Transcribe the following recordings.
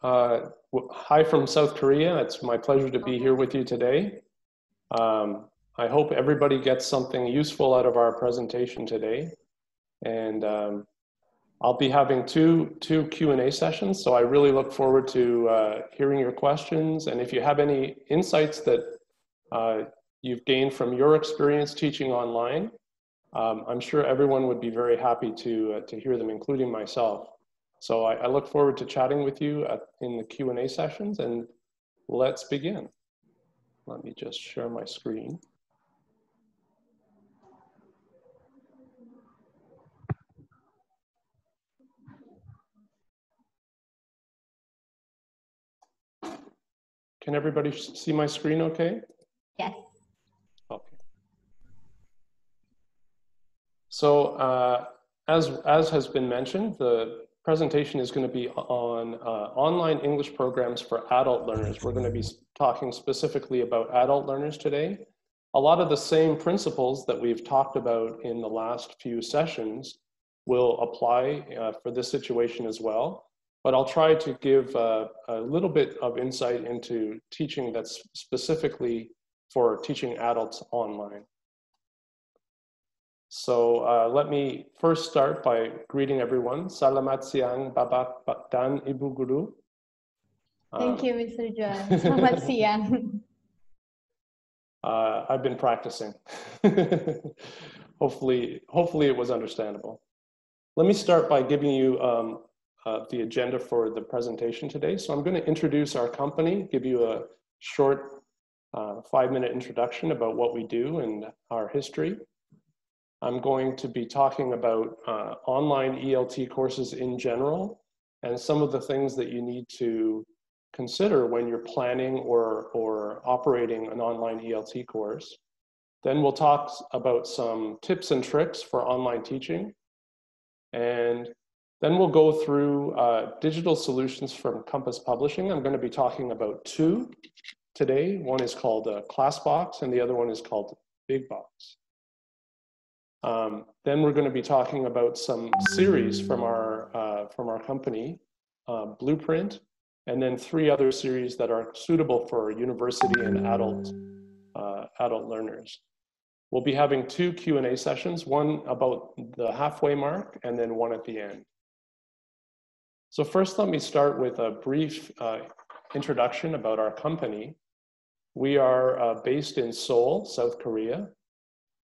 Hi from South Korea. It's my pleasure to be here with you today. I hope everybody gets something useful out of our presentation today. And I'll be having two Q&A sessions, so I really look forward to hearing your questions. And if you have any insights that you've gained from your experience teaching online, I'm sure everyone would be very happy to hear them, including myself. So I look forward to chatting with you in the Q&A sessions, and let's begin. Let me just share my screen. Can everybody see my screen okay? Yes. Okay. So as has been mentioned, the presentation is going to be on online English programs for adult learners. We're going to be talking specifically about adult learners today. A lot of the same principles that we've talked about in the last few sessions will apply for this situation as well. But I'll try to give a little bit of insight into teaching that's specifically for teaching adults online. So let me first start by greeting everyone. Salamat siang, Bapak dan Ibu Guru. Thank you, Mr. Jon. Selamat siang. I've been practicing. Hopefully it was understandable. Let me start by giving you the agenda for the presentation today. So I'm going to introduce our company, give you a short 5-minute introduction about what we do and our history. I'm going to be talking about online ELT courses in general and some of the things that you need to consider when you're planning or operating an online ELT course. Then we'll talk about some tips and tricks for online teaching. And then we'll go through digital solutions from Compass Publishing. I'm going to be talking about 2 today. One is called Classbox and the other one is called Big Box. Then we're going to be talking about some series from our company, Blueprint, and then 3 other series that are suitable for university and adult learners. We'll be having 2 Q&A sessions, one about the halfway mark and then one at the end. So first, let me start with a brief introduction about our company. We are based in Seoul, South Korea.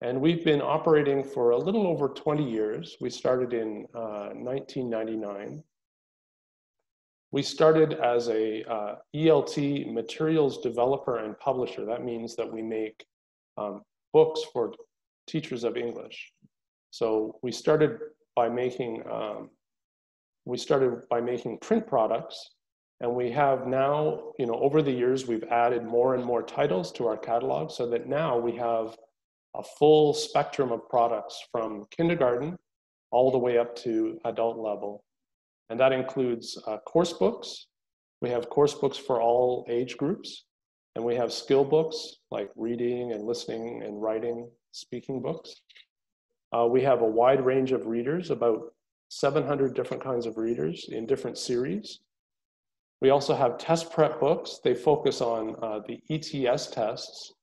And we've been operating for a little over 20 years. We started in 1999. We started as a ELT materials developer and publisher. That means that we make books for teachers of English. So we started by making print products, and we have now, over the years, we've added more and more titles to our catalog so that now we have a full spectrum of products from kindergarten all the way up to adult level. And that includes course books. We have course books for all age groups. And we have skill books like reading and listening and writing, speaking books. We have a wide range of readers, about 700 different kinds of readers in different series. We also have test prep books. They focus on the ETS tests.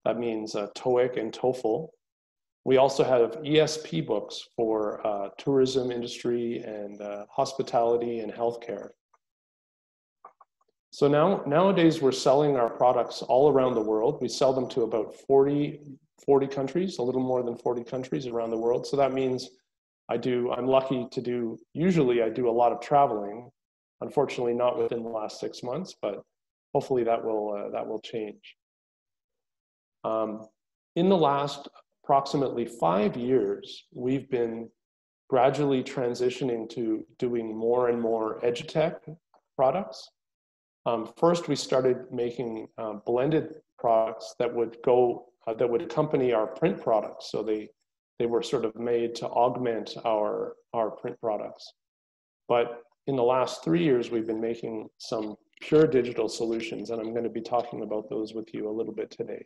That means TOEIC and TOEFL. We also have ESP books for tourism industry and hospitality and healthcare. So nowadays we're selling our products all around the world. We sell them to about 40 countries, a little more than 40 countries around the world. So that means I'm lucky to do, usually I do a lot of traveling. Unfortunately, not within the last 6 months, but hopefully that will change. In the last approximately 5 years, we've been gradually transitioning to doing more and more edutech products. First, we started making blended products that would accompany our print products. So they were sort of made to augment our print products. But in the last 3 years, we've been making some pure digital solutions, and I'm going to be talking about those with you a little bit today.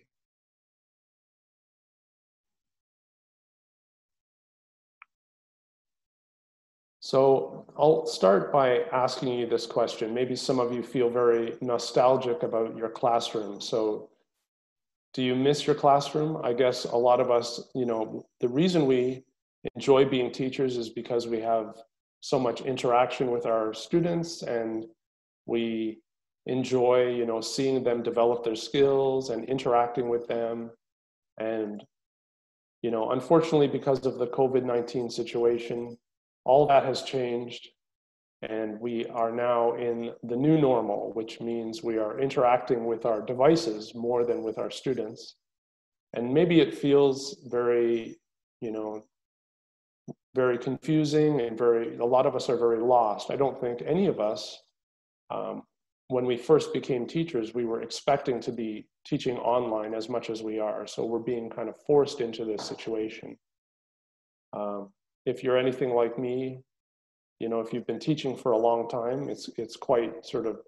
So I'll start by asking you this question. Maybe some of you feel very nostalgic about your classroom. So do you miss your classroom? I guess a lot of us, the reason we enjoy being teachers is because we have so much interaction with our students, and we enjoy, seeing them develop their skills and interacting with them. And, unfortunately, because of the COVID-19 situation, all that has changed, and we are now in the new normal, which means we are interacting with our devices more than with our students. And maybe it feels very, very confusing, and a lot of us are very lost. I don't think any of us, when we first became teachers, we were expecting to be teaching online as much as we are. So we're being kind of forced into this situation. If you're anything like me, if you've been teaching for a long time, it's quite sort of,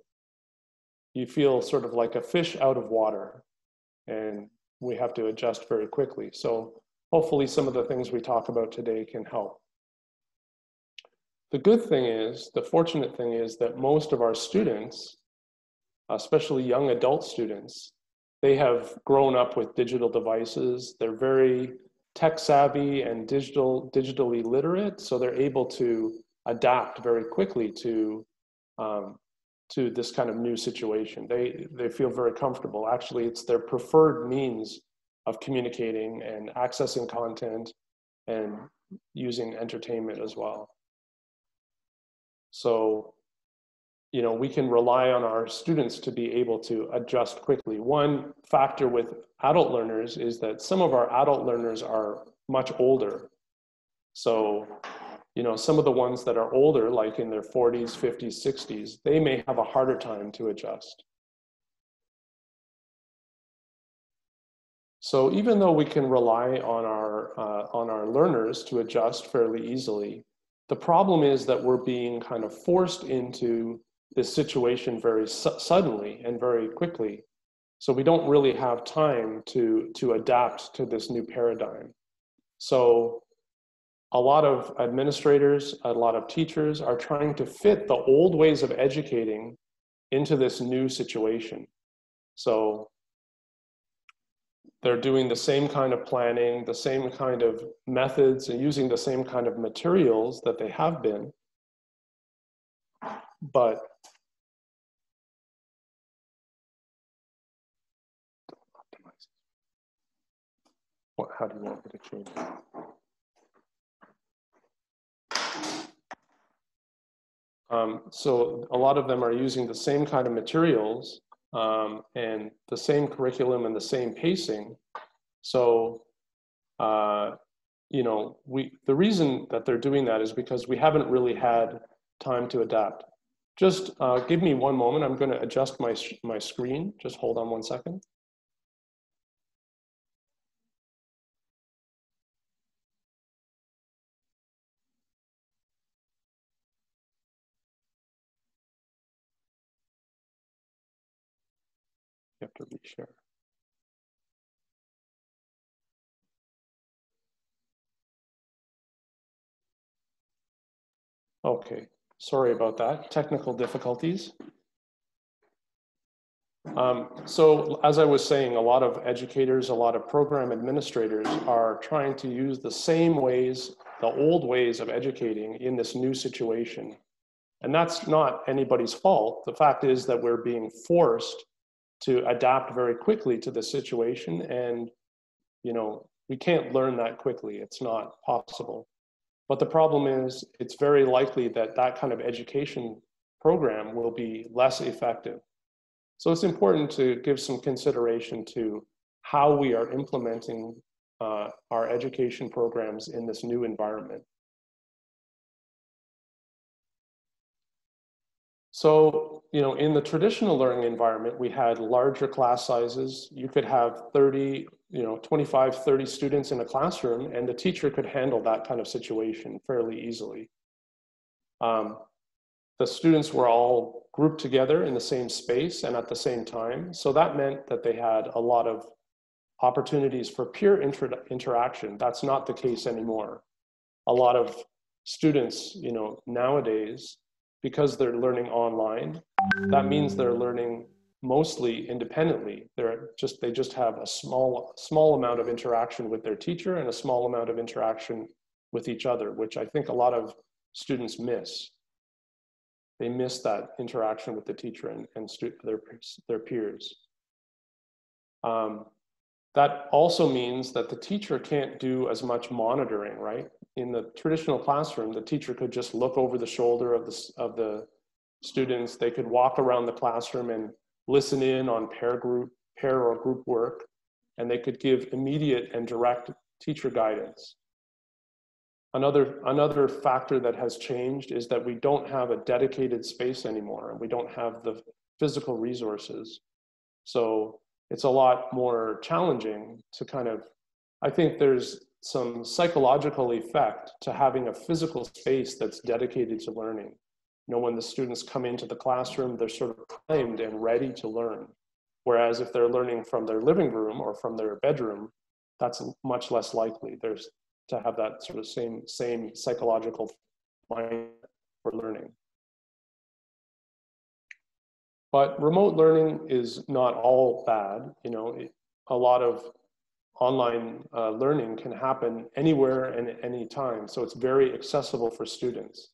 you feel sort of like a fish out of water, and we have to adjust very quickly. So hopefully some of the things we talk about today can help. The good thing is, the fortunate thing is that most of our students, especially young adult students, they have grown up with digital devices. They're very tech savvy and digitally literate, so they're able to adapt very quickly to this kind of new situation. They feel very comfortable. Actually, it's their preferred means of communicating and accessing content and using entertainment as well. So, we can rely on our students to be able to adjust quickly. One factor with adult learners is that some of our adult learners are much older. So, some of the ones that are older, like in their 40s, 50s, 60s, they may have a harder time to adjust. So even though we can rely on our learners to adjust fairly easily, the problem is that we're being kind of forced into this situation very suddenly and very quickly. So we don't really have time to adapt to this new paradigm. So a lot of administrators, a lot of teachers are trying to fit the old ways of educating into this new situation. So they're doing the same kind of planning, the same kind of methods, and using the same kind of materials that they have been. But how do you want me to change it? So a lot of them are using the same kind of materials and the same curriculum and the same pacing. So, the reason that they're doing that is because we haven't really had time to adapt. Just give me one moment. I'm going to adjust my screen. Just hold on one second. You have to reshare. Okay, sorry about that. Technical difficulties. So as I was saying, a lot of educators, a lot of program administrators are trying to use the same ways, the old ways of educating in this new situation. And that's not anybody's fault. The fact is that we're being forced to adapt very quickly to the situation, and we can't learn that quickly. It's not possible. But the problem is, it's very likely that that kind of education program will be less effective. So it's important to give some consideration to how we are implementing our education programs in this new environment. So, in the traditional learning environment, we had larger class sizes. You could have 30, 25, 30 students in a classroom, and the teacher could handle that kind of situation fairly easily. The students were all grouped together in the same space and at the same time. So that meant that they had a lot of opportunities for peer interaction. That's not the case anymore. A lot of students, you know, nowadays, because they're learning online, that means they're learning mostly independently. They just have a small amount of interaction with their teacher and a small amount of interaction with each other, which I think a lot of students miss. They miss that interaction with the teacher and their peers. That also means that the teacher can't do as much monitoring, right? In the traditional classroom, the teacher could just look over the shoulder of the students. They could walk around the classroom and listen in on pair or group work, and they could give immediate and direct teacher guidance. Another factor that has changed is that we don't have a dedicated space anymore, and we don't have the physical resources. So it's a lot more challenging to kind of, I think there's some psychological effect to having a physical space that's dedicated to learning. You know, when the students come into the classroom, they're sort of primed and ready to learn. Whereas if they're learning from their living room or from their bedroom, that's much less likely. There's to have that sort of same psychological mind for learning. But remote learning is not all bad. You know, a lot of online learning can happen anywhere and any time. So it's very accessible for students,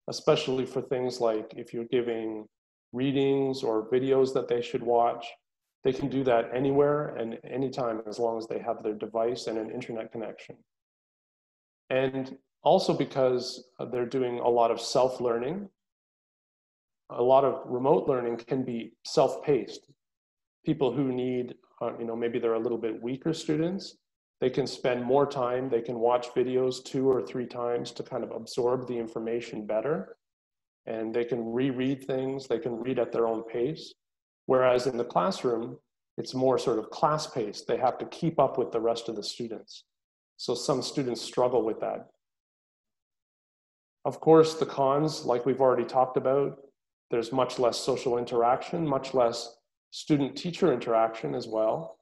especially for things like if you're giving readings or videos that they should watch, they can do that anywhere and anytime as long as they have their device and an internet connection. And also because they're doing a lot of self-learning, a lot of remote learning can be self-paced. People who need, you know, maybe they're a little bit weaker students, they can spend more time, they can watch videos 2 or 3 times to kind of absorb the information better. And they can reread things, they can read at their own pace. Whereas in the classroom, it's more sort of class-paced. They have to keep up with the rest of the students. So some students struggle with that. Of course, the cons, like we've already talked about, there's much less social interaction, much less student-teacher interaction as well.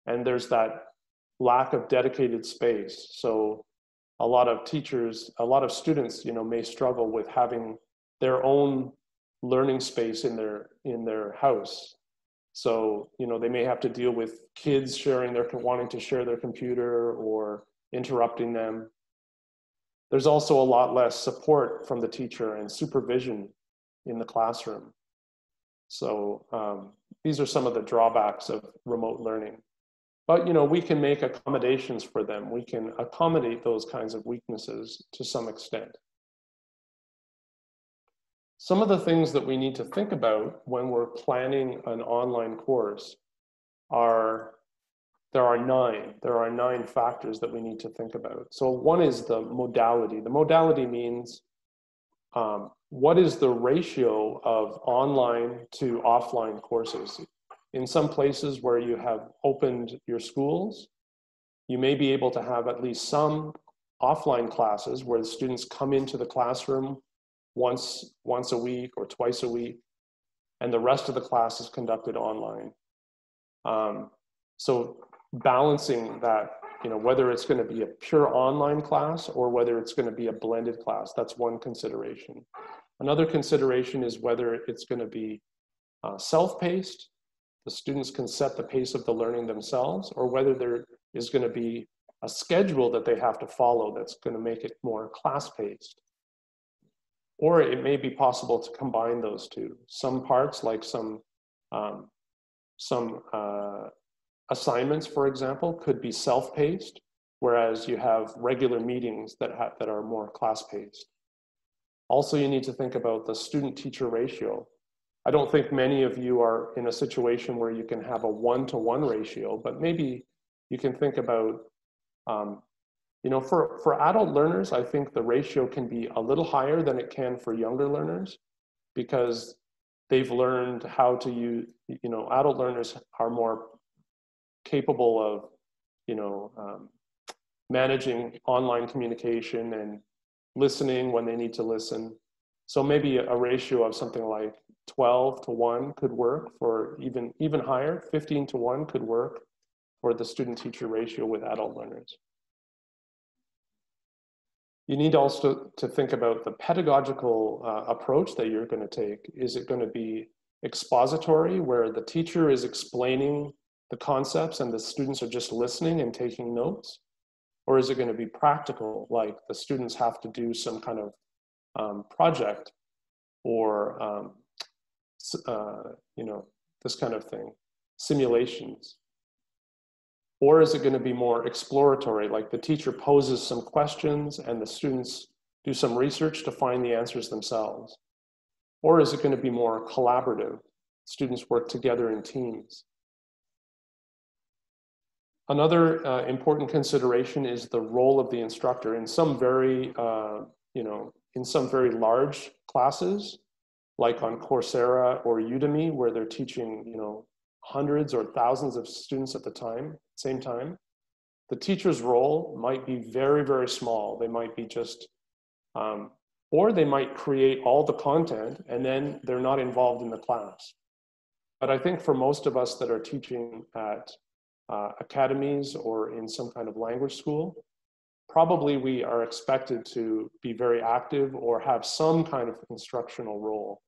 And there's that lack of dedicated space. So a lot of teachers, a lot of students, you know, may struggle with having their own learning space in their house. So, you know, they may have to deal with kids wanting to share their computer or interrupting them. There's also a lot less support from the teacher and supervision in the classroom. So these are some of the drawbacks of remote learning. But, you know, we can make accommodations for them. We can accommodate those kinds of weaknesses to some extent. Some of the things that we need to think about when we're planning an online course are, there are 9 factors that we need to think about. So one is the modality. The modality means what is the ratio of online to offline courses? In some places where you have opened your schools, you may be able to have at least some offline classes where the students come into the classroom once a week or twice a week, and the rest of the class is conducted online. So balancing that, you know, whether it's going to be a pure online class or whether it's going to be a blended class, that's one consideration. Another consideration is whether it's going to be self-paced, the students can set the pace of the learning themselves, or whether there is going to be a schedule that they have to follow that's going to make it more class-paced. Or it may be possible to combine those two. Some parts, like some assignments, for example, could be self-paced, whereas you have regular meetings that are more class-paced. Also, you need to think about the student-teacher ratio. I don't think many of you are in a situation where you can have a 1-to-1 ratio, but maybe you can think about, you know, for adult learners, I think the ratio can be a little higher than it can for younger learners because they've learned how to use, you know, adult learners are more capable of, you know, managing online communication and listening when they need to listen. So maybe a ratio of something like 12-to-1 could work, for even higher, 15-to-1 could work for the student-teacher ratio with adult learners. You need also to think about the pedagogical approach that you're going to take. Is it going to be expository, where the teacher is explaining the concepts and the students are just listening and taking notes? Or is it going to be practical, like the students have to do some kind of project or you know, this kind of thing, simulations? Or is it going to be more exploratory, like the teacher poses some questions and the students do some research to find the answers themselves? Or is it going to be more collaborative? Students work together in teams. Another important consideration is the role of the instructor. In some very, you know, in some very large classes, like on Coursera or Udemy, where they're teaching, you know, hundreds or thousands of students at the same time, the teacher's role might be very, very small. They might be just, or they might create all the content and then they're not involved in the class. But I think for most of us that are teaching at academies or in some kind of language school, probably we are expected to be very active or have some kind of instructional role.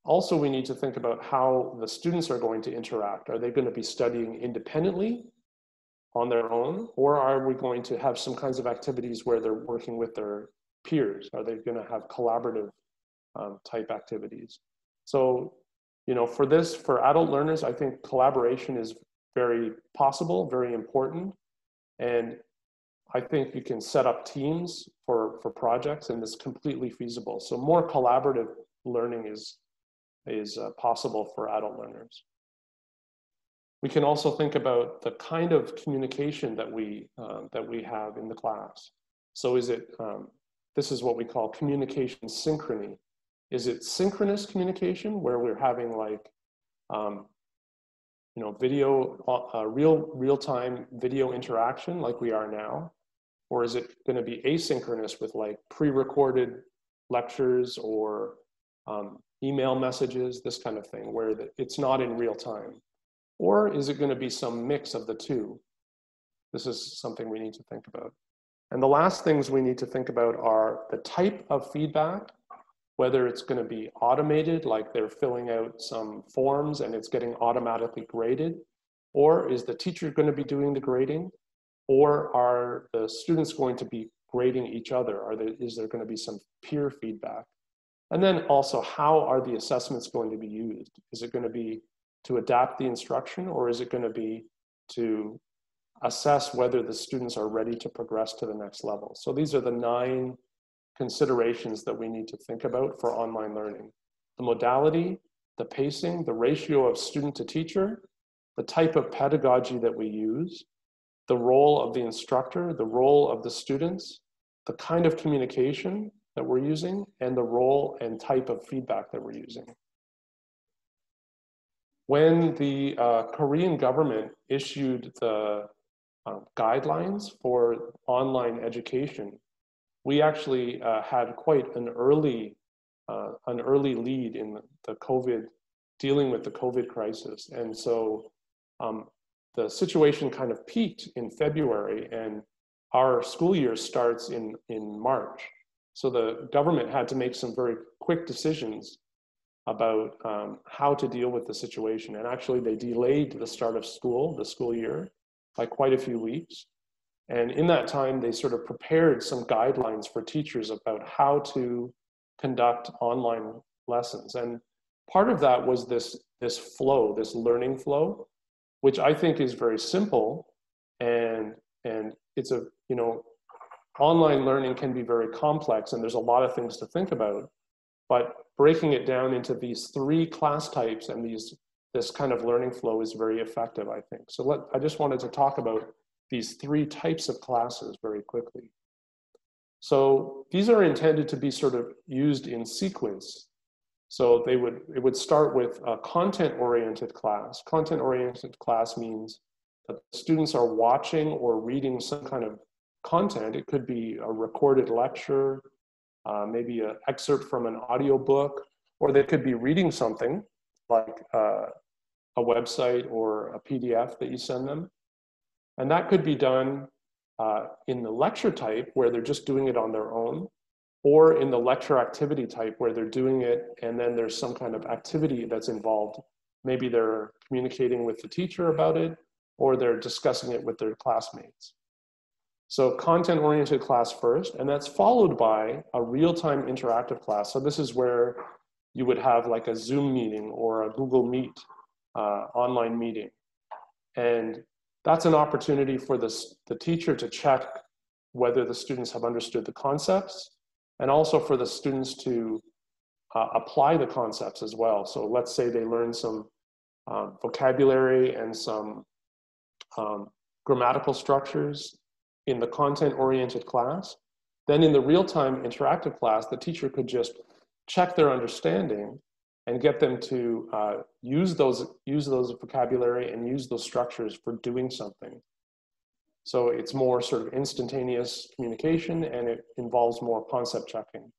Also, we need to think about how the students are going to interact. Are they going to be studying independently on their own, or are we going to have some kinds of activities where they're working with their peers? Are they going to have collaborative type activities? So, you know, for adult learners, I think collaboration is very possible, very important. And I think you can set up teams for projects, and it's completely feasible. So more collaborative learning is possible for adult learners. We can also think about the kind of communication that we have in the class. So is it, this is what we call communication synchrony. Is it synchronous communication where we're having like, you know, video, real-time video interaction like we are now? Or is it going to be asynchronous with like pre-recorded lectures or email messages, this kind of thing, where it's not in real time? Or is it going to be some mix of the two? This is something we need to think about. And the last things we need to think about are the type of feedback, whether it's going to be automated, like they're filling out some forms and it's getting automatically graded, or is the teacher going to be doing the grading, or are the students going to be grading each other? Is there going to be some peer feedback? And then also, how are the assessments going to be used? Is it going to be to adapt the instruction, or is it going to be to assess whether the students are ready to progress to the next level? So these are the 9 considerations that we need to think about for online learning: the modality, the pacing, the ratio of student to teacher, the type of pedagogy that we use, the role of the instructor, the role of the students, the kind of communication that we're using, and the role and type of feedback that we're using. When the Korean government issued the guidelines for online education, we actually had quite an early lead in the COVID, dealing with the COVID crisis. And so the situation kind of peaked in February, and our school year starts in March. So the government had to make some very quick decisions about how to deal with the situation. And actually they delayed the start of the school year, by quite a few weeks. And in that time, they sort of prepared some guidelines for teachers about how to conduct online lessons. And part of that was this flow, this learning flow, which I think is very simple. And it's a, you know, online learning can be very complex and there's a lot of things to think about, but breaking it down into these 3 class types and this kind of learning flow is very effective, I think. So I just wanted to talk about these 3 types of classes very quickly. So these are intended to be sort of used in sequence. So it would start with a content-oriented class. Content-oriented class means that students are watching or reading some kind of content. It could be a recorded lecture, maybe an excerpt from an audiobook, or they could be reading something like a website or a PDF that you send them. And that could be done in the lecture type where they're just doing it on their own, or in the lecture activity type where they're doing it and then there's some kind of activity that's involved. Maybe they're communicating with the teacher about it, or they're discussing it with their classmates. So content-oriented class first, and that's followed by a real-time interactive class. So this is where you would have like a Zoom meeting or a Google Meet online meeting. And that's an opportunity for the teacher to check whether the students have understood the concepts, and also for the students to apply the concepts as well. So let's say they learn some vocabulary and some grammatical structures in the content-oriented class. Then in the real-time interactive class, the teacher could just check their understanding and get them to use those vocabulary and use those structures for doing something. So it's more sort of instantaneous communication, and it involves more concept checking.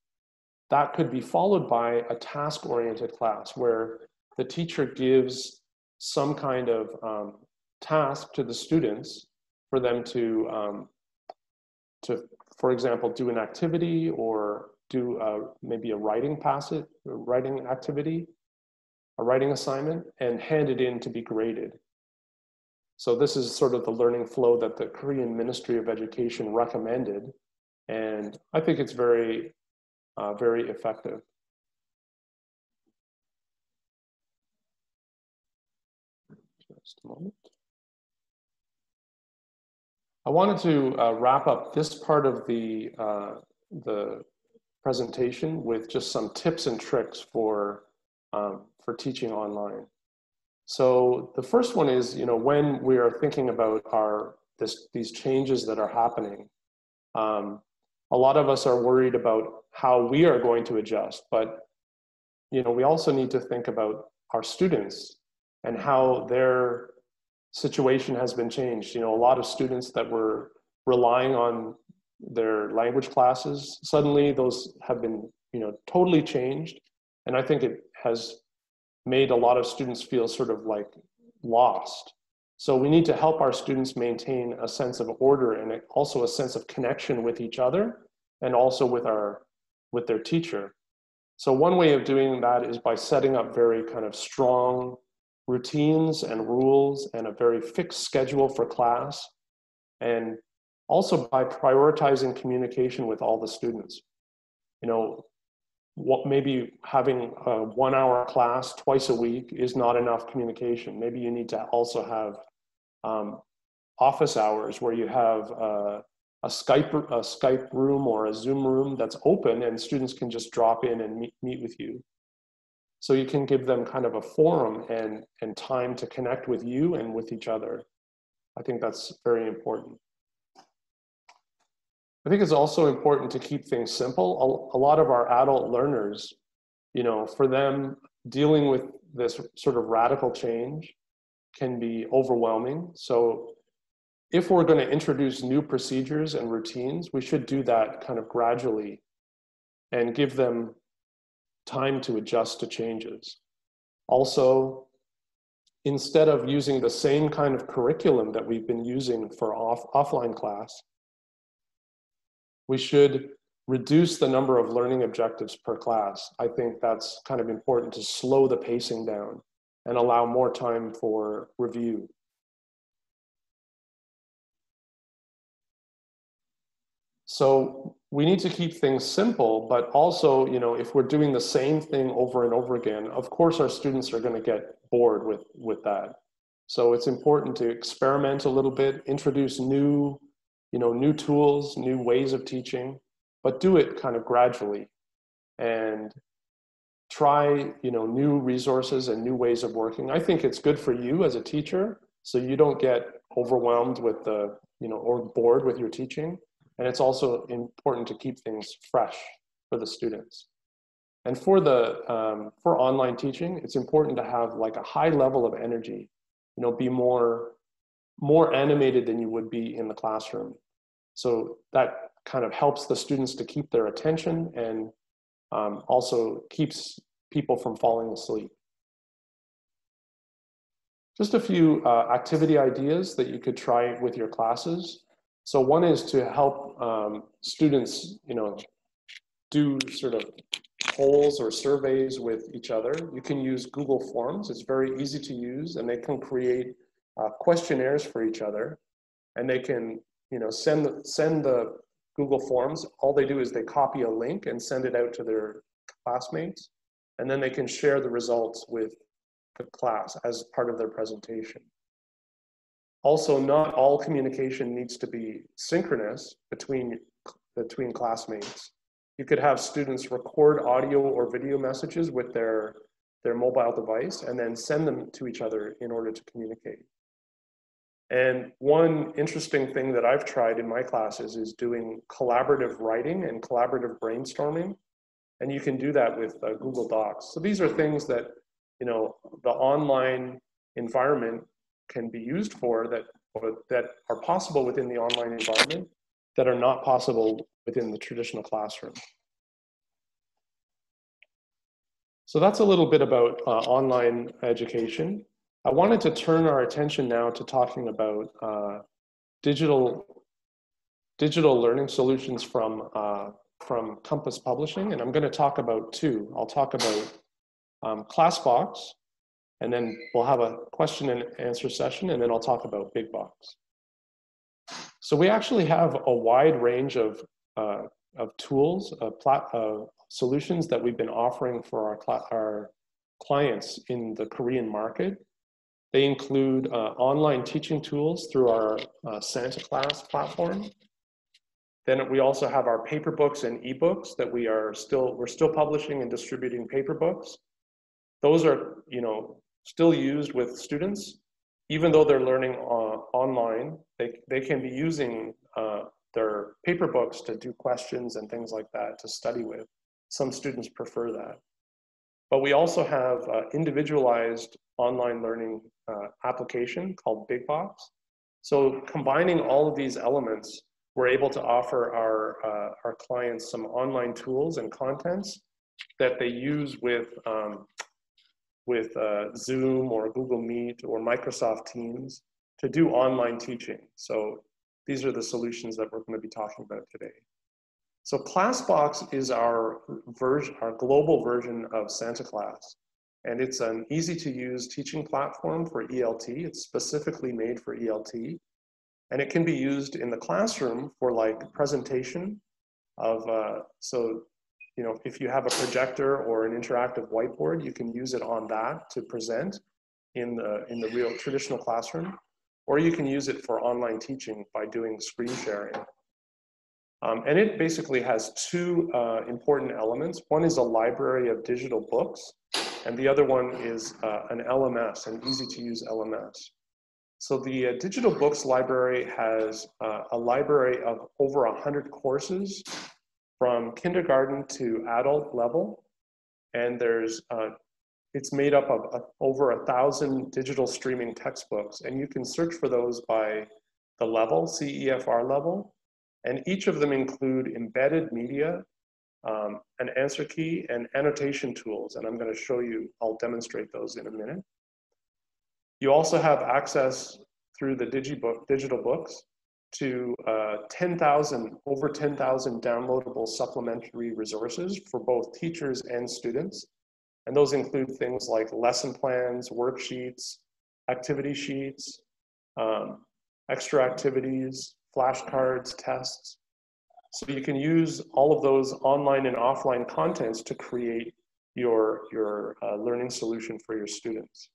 That could be followed by a task-oriented class where the teacher gives some kind of task to the students for them to, for example, do an activity or do maybe a writing activity, a writing assignment, and hand it in to be graded. So this is sort of the learning flow that the Korean Ministry of Education recommended, and I think it's very, very effective. Just a moment. I wanted to wrap up this part of the presentation with just some tips and tricks for teaching online. So the first one is, when we are thinking about these changes that are happening, a lot of us are worried about how we are going to adjust, but we also need to think about our students and how their situation has been changed. A lot of students that were relying on their language classes, suddenly those have been totally changed, and I think it has made a lot of students feel sort of like lost. So we need to help our students maintain a sense of order and also a sense of connection with each other and also with their teacher. So one way of doing that is by setting up very kind of strong routines and rules and a very fixed schedule for class, and also by prioritizing communication with all the students. Maybe having a 1-hour class twice a week is not enough communication. Maybe you need to also have office hours where you have a Skype room or a Zoom room that's open and students can just drop in and meet with you. So you can give them kind of a forum and time to connect with you and with each other. I think that's very important. I think it's also important to keep things simple. A lot of our adult learners, for them, dealing with this sort of radical change can be overwhelming. So if we're going to introduce new procedures and routines, we should do that kind of gradually and give them time to adjust to changes. Also, instead of using the same kind of curriculum that we've been using for offline class, we should reduce the number of learning objectives per class. I think that's kind of important to slow the pacing down and allow more time for review. So we need to keep things simple, but also, if we're doing the same thing over and over again, of course our students are going to get bored with that. So it's important to experiment a little bit, introduce new tools, new ways of teaching, but do it kind of gradually and try, new resources and new ways of working. I think it's good for you as a teacher, so you don't get overwhelmed with or bored with your teaching. And it's also important to keep things fresh for the students. And for online teaching, it's important to have like a high level of energy, be more animated than you would be in the classroom. So that kind of helps the students to keep their attention and also keeps people from falling asleep. Just a few activity ideas that you could try with your classes. So one is to help students, do sort of polls or surveys with each other. You can use Google Forms. It's very easy to use, and they can create questionnaires for each other, and they can, send the Google Forms. All they do is they copy a link and send it out to their classmates, and then they can share the results with the class as part of their presentation. Also, not all communication needs to be synchronous between classmates. You could have students record audio or video messages with their mobile device and then send them to each other in order to communicate. And one interesting thing that I've tried in my classes is doing collaborative writing and collaborative brainstorming. And you can do that with Google Docs. So these are things that, the online environment can be used for that are possible within the online environment that are not possible within the traditional classroom. So that's a little bit about online education. I wanted to turn our attention now to talking about digital learning solutions from Compass Publishing, and I'm going to talk about two. I'll talk about Classbox, and then we'll have a question and answer session, and then I'll talk about Big Box. So we actually have a wide range of tools, solutions that we've been offering for our clients in the Korean market. They include online teaching tools through our Santa Class platform. Then we also have our paper books and ebooks that we're still publishing and distributing paper books. Those are, still used with students. Even though they're learning online, they can be using their paper books to do questions and things like that to study with. Some students prefer that. But we also have individualized online learning application called Big Box. So combining all of these elements, we're able to offer our clients some online tools and contents that they use with Zoom or Google Meet or Microsoft Teams to do online teaching. So these are the solutions that we're going to be talking about today. So Classbox is our global version of Santa Class. And it's an easy to use teaching platform for ELT. It's specifically made for ELT. And it can be used in the classroom for like presentation of, if you have a projector or an interactive whiteboard, you can use it on that to present in the real traditional classroom, or you can use it for online teaching by doing screen sharing. And it basically has two important elements. One is a library of digital books, and the other one is an LMS, an easy-to-use LMS. So the digital books library has a library of over 100 courses from kindergarten to adult level, and it's made up of over 1,000 digital streaming textbooks, and you can search for those by the level, CEFR level, and each of them include embedded media, an answer key, and annotation tools, and I'm going to show you, I'll demonstrate those in a minute. You also have access through the digital books to over 10,000 downloadable supplementary resources for both teachers and students. And those include things like lesson plans, worksheets, activity sheets, extra activities, flashcards, tests. So you can use all of those online and offline contents to create your learning solution for your students.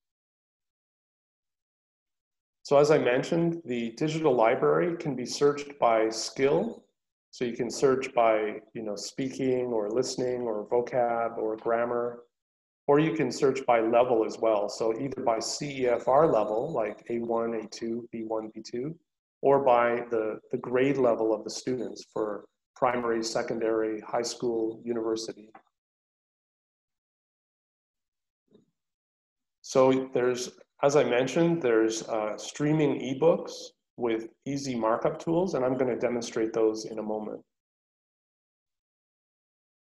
So as I mentioned, the digital library can be searched by skill. So you can search by speaking or listening or vocab or grammar, or you can search by level as well. So either by CEFR level, like A1, A2, B1, B2, or by the grade level of the students for primary, secondary, high school, university. So as I mentioned, there's streaming ebooks with easy markup tools, and I'm going to demonstrate those in a moment.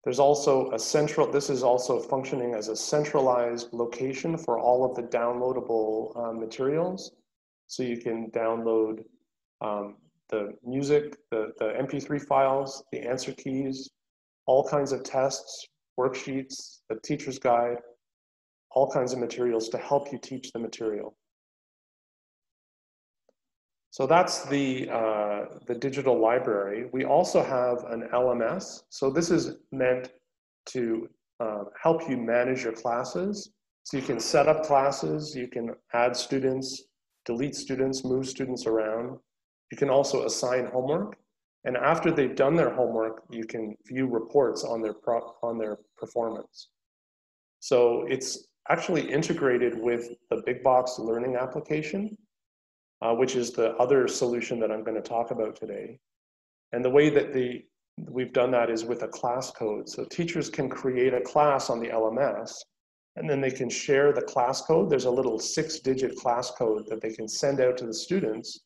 There's also this is also functioning as a centralized location for all of the downloadable materials. So you can download the music, the MP3 files, the answer keys, all kinds of tests, worksheets, the teacher's guide, all kinds of materials to help you teach the material. So that's the digital library. We also have an LMS. So this is meant to help you manage your classes. So you can set up classes, you can add students, delete students, move students around. You can also assign homework. And after they've done their homework, you can view reports on their performance. So it's actually integrated with the Big Box learning application, which is the other solution that I'm going to talk about today. And the way that we've done that is with a class code. So teachers can create a class on the LMS, and then they can share the class code. There's a little 6-digit class code that they can send out to the students,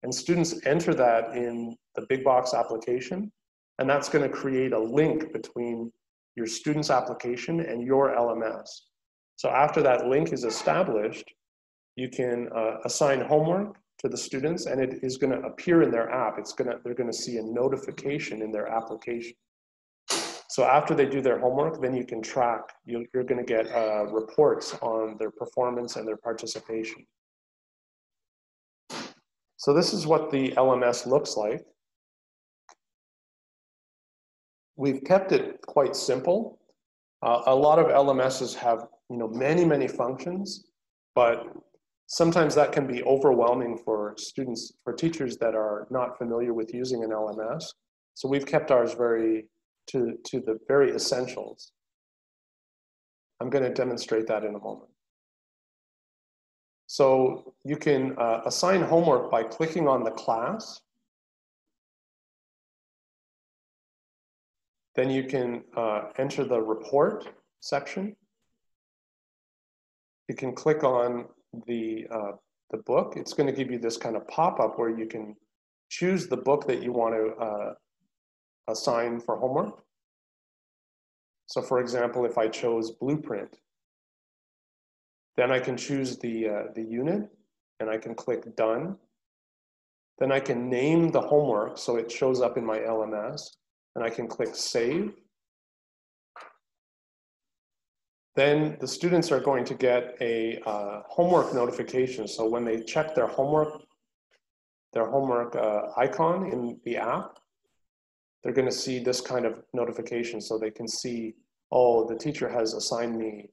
and students enter that in the Big Box application, and that's going to create a link between your student's application and your LMS. So after that link is established, you can assign homework to the students, and it is going to appear in their app. They're going to see a notification in their application. So after they do their homework, then you can track. You're going to get reports on their performance and their participation. So this is what the LMS looks like. We've kept it quite simple. A lot of LMSs have many functions, but sometimes that can be overwhelming for students, for teachers that are not familiar with using an LMS. So we've kept ours to the very essentials. I'm going to demonstrate that in a moment. So you can assign homework by clicking on the class. Then you can enter the report section. You can click on the book. It's going to give you this kind of pop-up where you can choose the book that you want to assign for homework. So for example, if I chose Blueprint, then I can choose the unit, and I can click Done. Then I can name the homework so it shows up in my LMS, and I can click Save. Then the students are going to get a homework notification. So when they check their homework icon in the app, they're going to see this kind of notification. So they can see, oh, the teacher has assigned me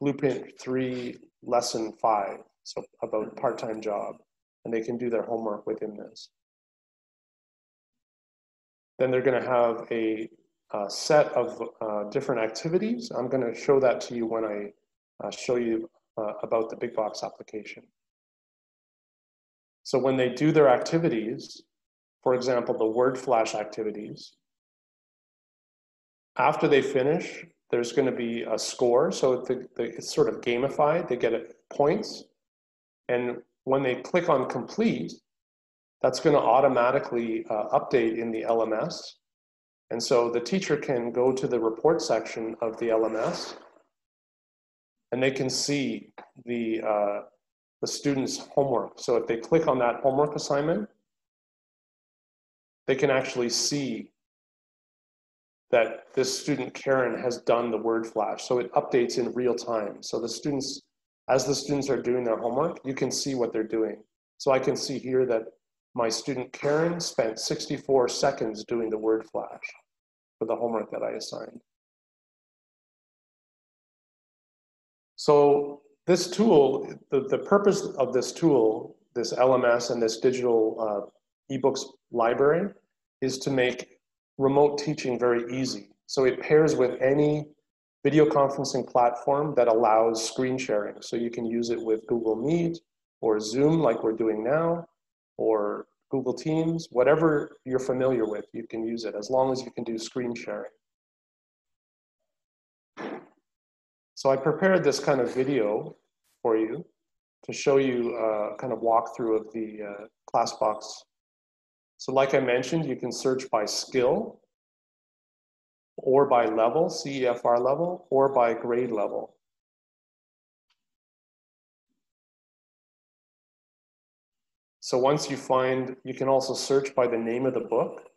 Blueprint 3, Lesson 5, so about part-time job. And they can do their homework within this. Then they're going to have a set of different activities. I'm going to show that to you when I show you about the Big Box application. So when they do their activities, for example, the word flash activities, after they finish, there's going to be a score. So it's sort of gamified. They get points. And when they click on complete, that's going to automatically update in the LMS. And so the teacher can go to the report section of the LMS, and they can see the student's homework. So if they click on that homework assignment, they can actually see that this student, Karen, has done the word flash. So it updates in real time. So the students, as the students are doing their homework, you can see what they're doing. So I can see here that my student, Karen, spent 64 seconds doing the word flash for the homework that I assigned. So this tool, the purpose of this tool, this LMS and this digital ebooks library, is to make remote teaching very easy. So it pairs with any video conferencing platform that allows screen sharing. So you can use it with Google Meet or Zoom like we're doing now, or Google Teams, whatever you're familiar with, you can use it as long as you can do screen sharing. So I prepared this kind of video for you to show you a kind of walkthrough of the Classbox. So like I mentioned, you can search by skill, or by level, CEFR level, or by grade level. So once you find, you can also search by the name of the book.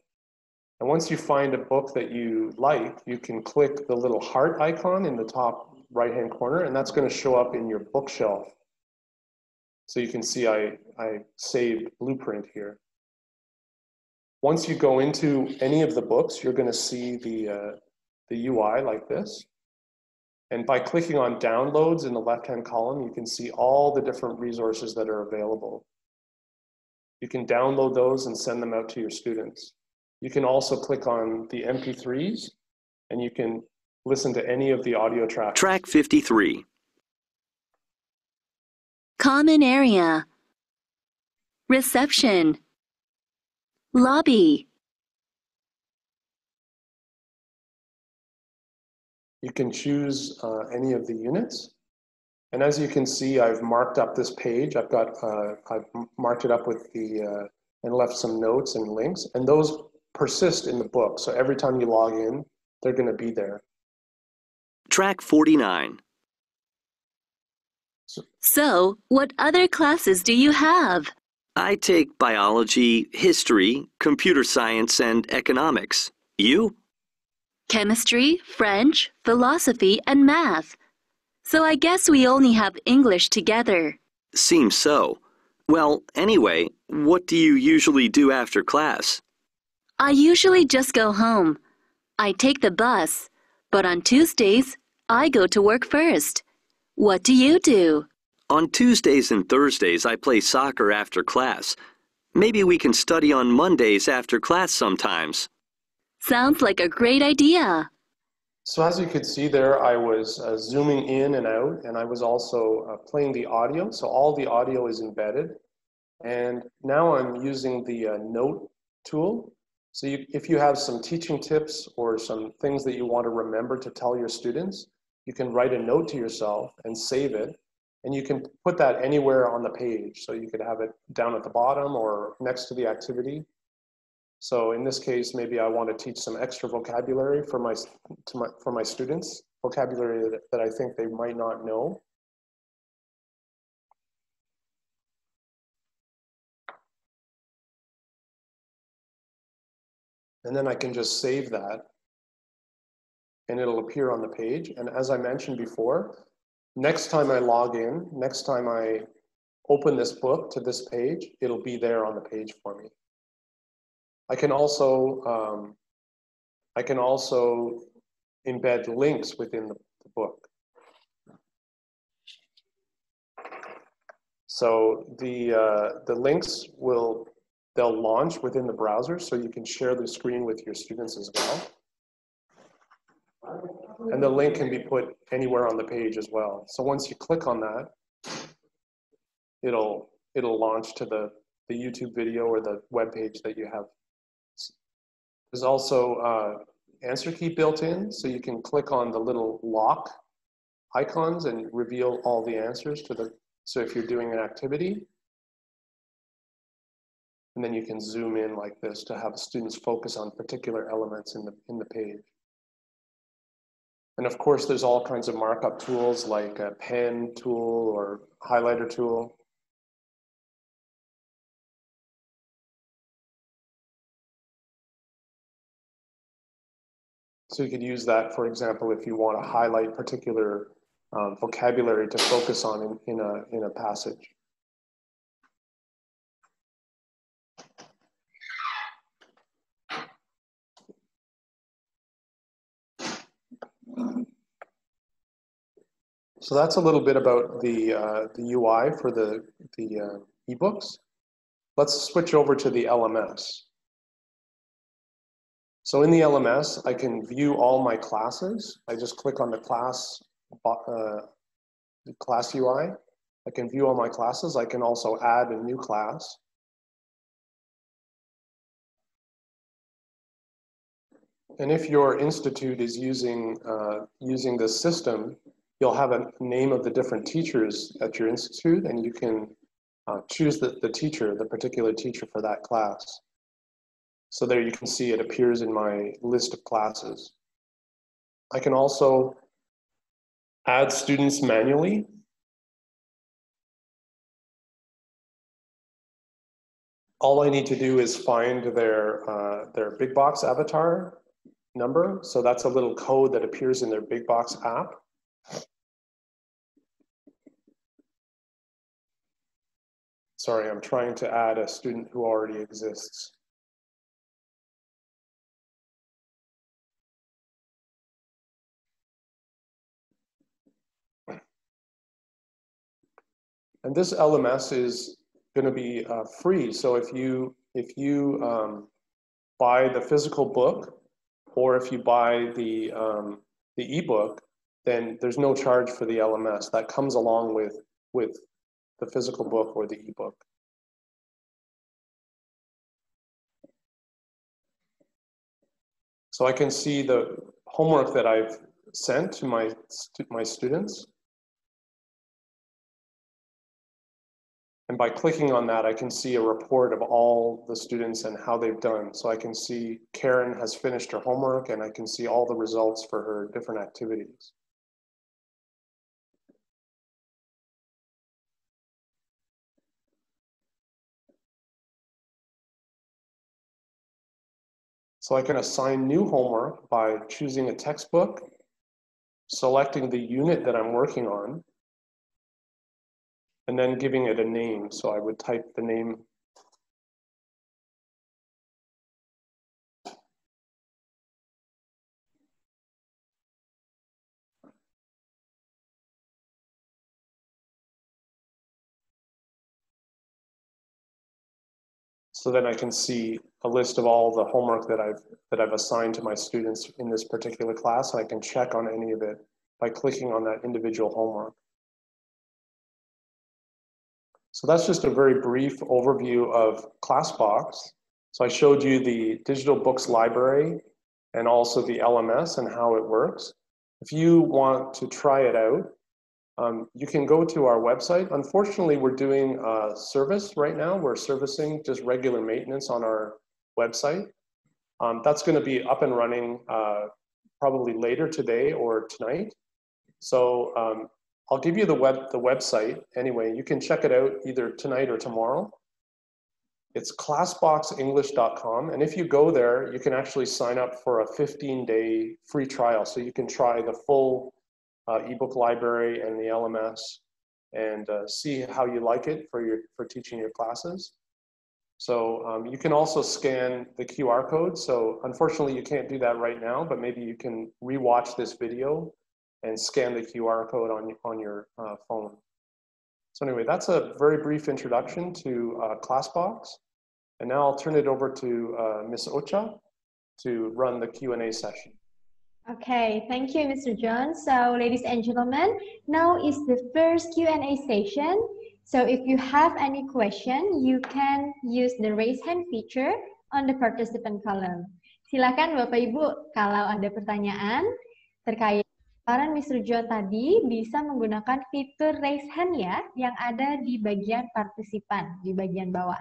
And once you find a book that you like, you can click the little heart icon in the top right-hand corner, and that's going to show up in your bookshelf. So you can see I saved Blueprint here. Once you go into any of the books, you're going to see the UI like this. And by clicking on downloads in the left-hand column, you can see all the different resources that are available. You can download those and send them out to your students. You can also click on the MP3s and you can listen to any of the audio tracks. Track 53. Common area. Reception. Lobby. You can choose any of the units. And as you can see, I've marked up this page. I've marked it up with the, and left some notes and links, and those persist in the book. So every time you log in, they're going to be there. Track 49. So, what other classes do you have? I take biology, history, computer science, and economics. You? Chemistry, French, philosophy, and math. So I guess we only have English together. Seems so. Well, anyway, what do you usually do after class? I usually just go home. I take the bus, but on Tuesdays, I go to work first. What do you do? On Tuesdays and Thursdays, I play soccer after class. Maybe we can study on Mondays after class sometimes. Sounds like a great idea. So as you could see there, I was zooming in and out, and I was also playing the audio. So all the audio is embedded. And now I'm using the note tool. So if you have some teaching tips or some things that you want to remember to tell your students, you can write a note to yourself and save it. And you can put that anywhere on the page. So you could have it down at the bottom or next to the activity. So in this case, maybe I want to teach some extra vocabulary for my students, vocabulary that I think they might not know. And then I can just save that and it'll appear on the page. And as I mentioned before, next time I log in, next time I open this book to this page, it'll be there on the page for me. I can also embed links within the book. So the links they'll launch within the browser, so you can share the screen with your students as well. And the link can be put anywhere on the page as well. So once you click on that, it'll launch to the YouTube video or the web page that you have. There's also answer key built in, so you can click on the little lock icons and reveal all the answers to the, so if you're doing an activity, and then you can zoom in like this to have students focus on particular elements in the page. And of course, there's all kinds of markup tools like a pen tool or highlighter tool. So you could use that, for example, if you want to highlight particular vocabulary to focus on in a passage. So that's a little bit about the UI for the ebooks. Let's switch over to the LMS. So in the LMS, I can view all my classes. I just click on the class UI. I can view all my classes. I can also add a new class. And if your institute is using this system, you'll have a name of the different teachers at your institute, and you can choose the teacher, the particular teacher for that class. So there you can see it appears in my list of classes. I can also add students manually. all I need to do is find their big box avatar number. So that's a little code that appears in their big box app. Sorry, I'm trying to add a student who already exists. And this LMS is going to be free. So if you buy the physical book, or if you buy the ebook, then there's no charge for the LMS. That comes along with the physical book or the ebook. So I can see the homework that I've sent to my students. And by clicking on that, I can see a report of all the students and how they've done. So I can see Karen has finished her homework, and I can see all the results for her different activities. So I can assign new homework by choosing a textbook, selecting the unit that I'm working on, and then giving it a name. So I would type the name. So then I can see a list of all the homework that I've assigned to my students in this particular class. I can check on any of it by clicking on that individual homework. So that's just a very brief overview of Classbox. So I showed you the digital books library and also the LMS and how it works. If you want to try it out, you can go to our website. Unfortunately, we're doing a service right now. We're servicing just regular maintenance on our website. That's going to be up and running probably later today or tonight. So I'll give you the website anyway. You can check it out either tonight or tomorrow. It's classboxenglish.com. And if you go there, you can actually sign up for a 15-day free trial. So you can try the full ebook library and the LMS and see how you like it for teaching your classes. So you can also scan the QR code. So unfortunately, you can't do that right now, but maybe you can rewatch this video and scan the QR code on your phone. So anyway, that's a very brief introduction to Classbox. And now I'll turn it over to Ms. Ocha to run the Q&A session. Okay, thank you, Mr. Jon. So, ladies and gentlemen, now is the first Q&A session. So, if you have any question, you can use the raise hand feature on the participant column. Silakan Bapak Ibu, kalau ada pertanyaan terkait saran Mr. Jon tadi, bisa menggunakan fitur raise hand ya, yang ada di bagian partisipan, di bagian bawah.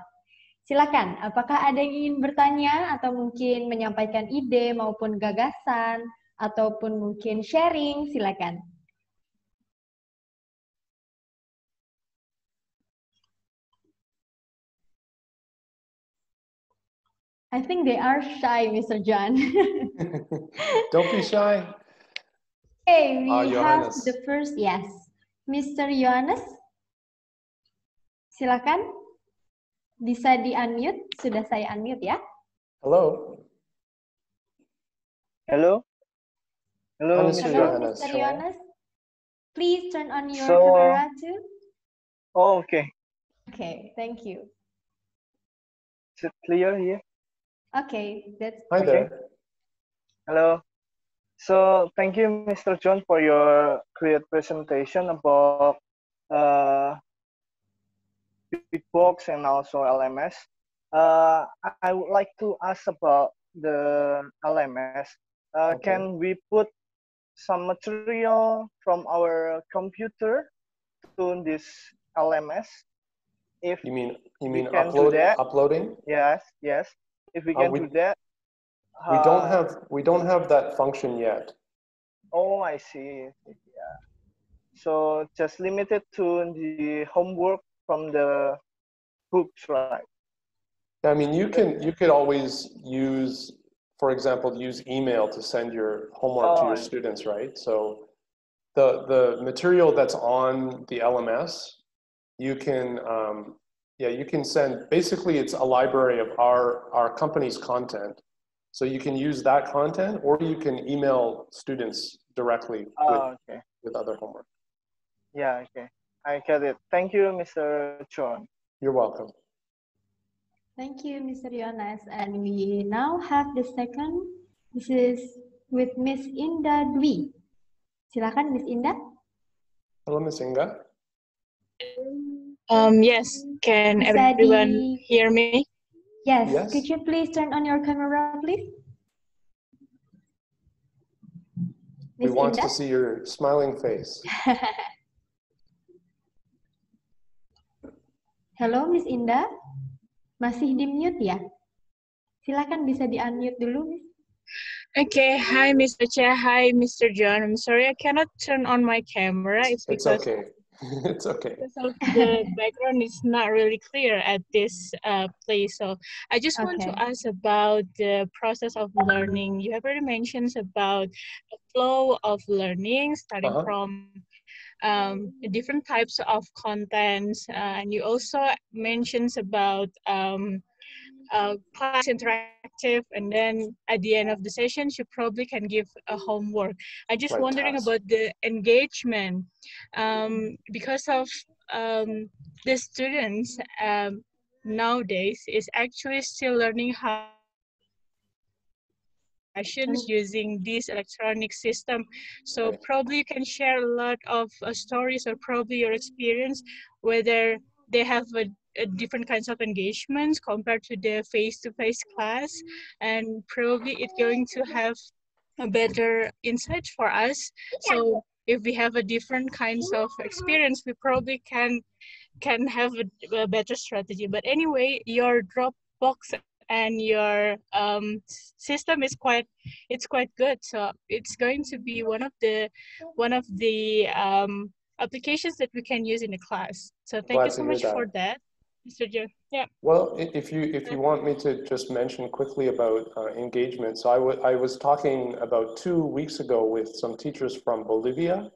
Silakan, apakah ada yang ingin bertanya atau mungkin menyampaikan ide maupun gagasan, ataupun mungkin sharing, silakan. I think they are shy, Mr. Jon. Don't be shy. Okay, we have the first, yes. Mr. Johannes, silakan. Bisa di-unmute, sudah saya unmute ya. Hello. Hello. Hello, Mr. Johannes. Mr. Johannes. Please turn on your camera too. Oh, okay. Okay, thank you. Is it clear here? Okay, that's Hi there. Hello. So thank you, Mr. Jon, for your great presentation about big box and also LMS. I would like to ask about the LMS. Okay. Can we put some material from our computer to this LMS? If You mean uploading? Yes. If we can do that. We don't have that function yet. Oh, I see. Yeah. So just limited to the homework from the books, right? I mean, you could always use, for example, use email to send your homework to your students, right? So the material that's on the LMS, you can yeah, you can send, basically it's a library of our company's content. So you can use that content, or you can email students directly with other homework. Yeah, okay. I get it. Thank you, Mr. Jon. You're welcome. Thank you, Mr. Jonas. And we now have the second. This is with Miss Indah Dwi. Silakan, Miss Indah. Hello, Miss Inga. Yes, can everyone hear me? Yes. Could you please turn on your camera, please? We want to see your smiling face. Hello, Miss Indah. Masih di mute ya? Silakan bisa di unmute dulu, Miss. Okay, hi Mr. Chair, hi Mr. Jon. I'm sorry I cannot turn on my camera. It's because okay. It's okay. Because of the background is not really clear at this place. So I just want to ask about the process of learning. You have already mentioned about the flow of learning, starting from different types of contents, and you also mentioned about class interactive, and then at the end of the session you probably can give a homework. I just wondering about the engagement, because of the students nowadays is actually still learning how using this electronic system. So probably you can share a lot of stories, or probably your experience, whether they have a different kinds of engagements compared to the face-to-face class, and probably it's going to have a better insight for us. So if we have a different kinds of experience, we probably can have a better strategy. But anyway, your Dropbox and your system is quite good. So it's going to be one of the applications that we can use in the class. So thank you so much for that, Mr. Jon. Yeah. Well, if you want me to just mention quickly about engagement, so I was talking about 2 weeks ago with some teachers from Bolivia,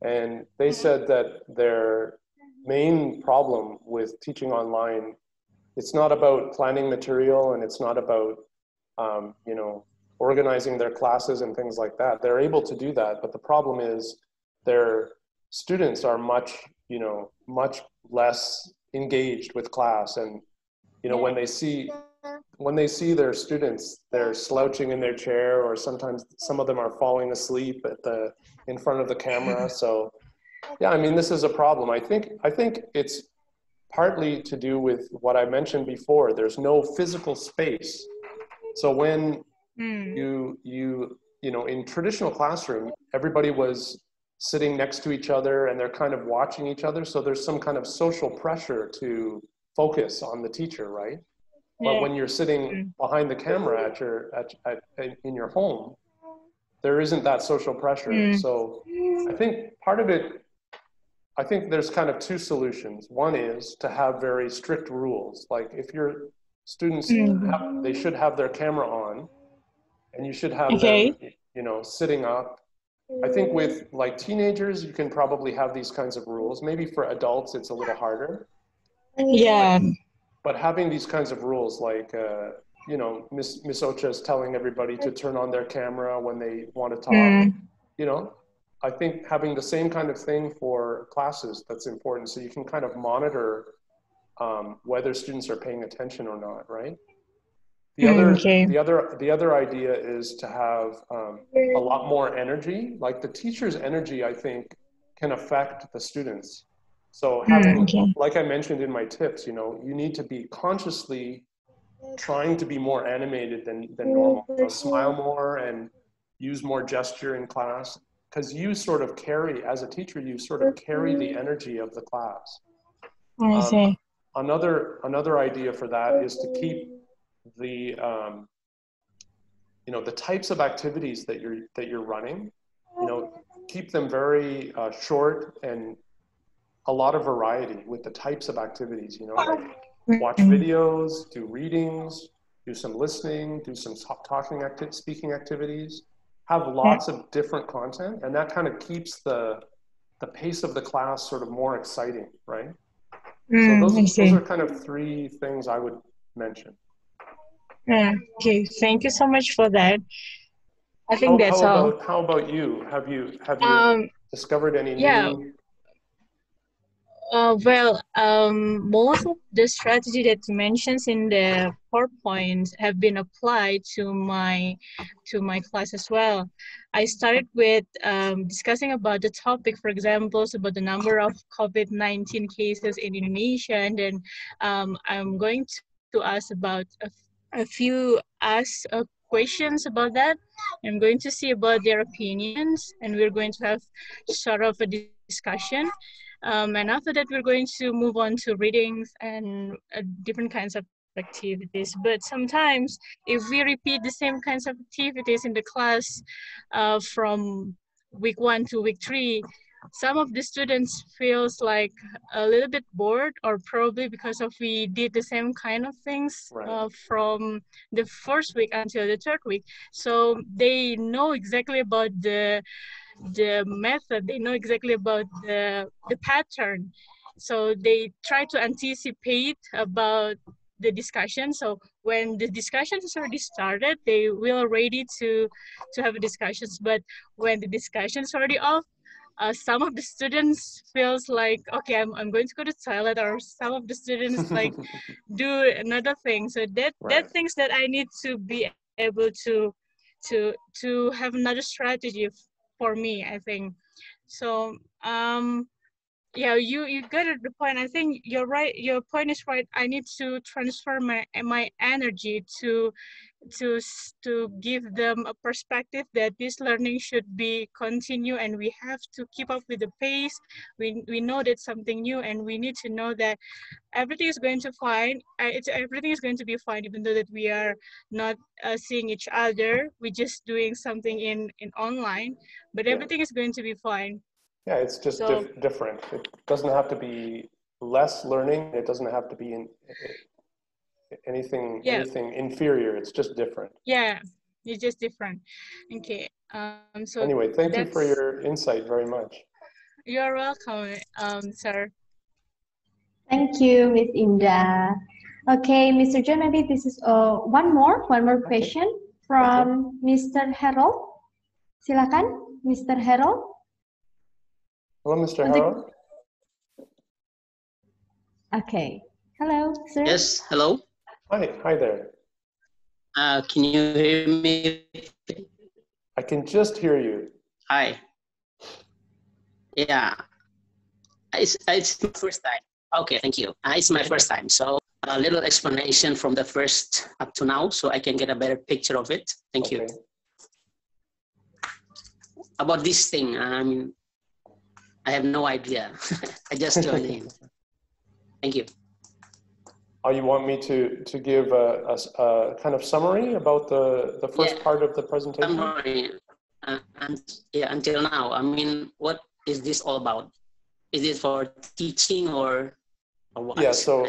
and they said that their main problem with teaching online, it's not about planning material, and it's not about you know, organizing their classes and things like that. They're able to do that, but the problem is their students are much less engaged with class, and you know, when they see their students, they're slouching in their chair, or sometimes some of them are falling asleep in front of the camera. So yeah, I mean, this is a problem. I think it's partly to do with what I mentioned before. There's no physical space. So when you know, in traditional classroom, everybody was sitting next to each other and they're kind of watching each other. So there's some kind of social pressure to focus on the teacher, right? But when you're sitting behind the camera in your home, there isn't that social pressure. So I think part of it, I think there's kind of two solutions. One is to have very strict rules. Like if your students, they should have their camera on, and you should have them, you know, sitting up. I think with like teenagers, you can probably have these kinds of rules. Maybe for adults, it's a little harder. Yeah. But having these kinds of rules, like, you know, Miss Ocha is telling everybody to turn on their camera when they want to talk, you know, I think having the same kind of thing for classes, that's important. So you can kind of monitor whether students are paying attention or not, right? The other idea is to have a lot more energy. Like the teacher's energy, I think, can affect the students. So having, like I mentioned in my tips, you know, you need to be consciously trying to be more animated than normal. So smile more and use more gesture in class, because you sort of carry, as a teacher, you sort of carry the energy of the class. Another idea for that is to keep the you know, the types of activities that you're running, you know, keep them very short and a lot of variety with the types of activities, you know, like watch videos, do readings, do some listening, do some speaking activities, have lots of different content, and that kind of keeps the pace of the class sort of more exciting, right? So those are kind of three things I would mention. Okay, thank you so much for that. I think that's all. How about you? Have you discovered any new? Most of the strategy that you mentioned in the PowerPoint have been applied to my class as well. I started with discussing about the topic, for example, about the number of COVID-19 cases in Indonesia, and then I'm going to ask about a few questions about that. I'm going to see about their opinions, and we're going to have sort of a discussion. And after that, we're going to move on to readings and different kinds of activities. But sometimes, if we repeat the same kinds of activities in the class from week 1 to week 3, some of the students feels like a little bit bored, or probably because of we did the same kind of things from the first week until the third week. So they know exactly about the method, they know exactly about the pattern. So they try to anticipate about the discussion. So when the discussion is already started, they will ready to have discussions. But when the discussion is already off, some of the students feels like, okay, I'm going to go to the toilet, or some of the students like do another thing. So that things that I need to be able to have another strategy for me, I think. So yeah, you got the point. I think you're right. Your point is right. I need to transfer my energy to give them a perspective that this learning should be continue, and we have to keep up with the pace. We know that something new, and we need to know that everything is going to fine. Everything is going to be fine, even though that we are not seeing each other. We're just doing something in online, but everything is going to be fine. Yeah, it's just different. It doesn't have to be less learning. It doesn't have to be anything inferior. It's just different. Yeah, it's just different. Okay. So anyway, thank you for your insight very much. You're welcome, sir. Thank you, Ms. Indah. Okay, Mr. John, maybe this is one more question from Mr. Harold. Silakan, Mr. Harold. Hello, Mr. Harold. Okay. Hello, sir. Yes, hello. Hi there. Can you hear me? I can just hear you. Hi. Yeah, it's my first time. Okay, thank you. It's my first time. So a little explanation from the first up to now, so I can get a better picture of it. Thank you. About this thing, I have no idea. I just joined in. Thank you. Oh, you want me to give a kind of summary about the first part of the presentation? Summary. Until now, what is this all about? Is it for teaching or what? Yeah, so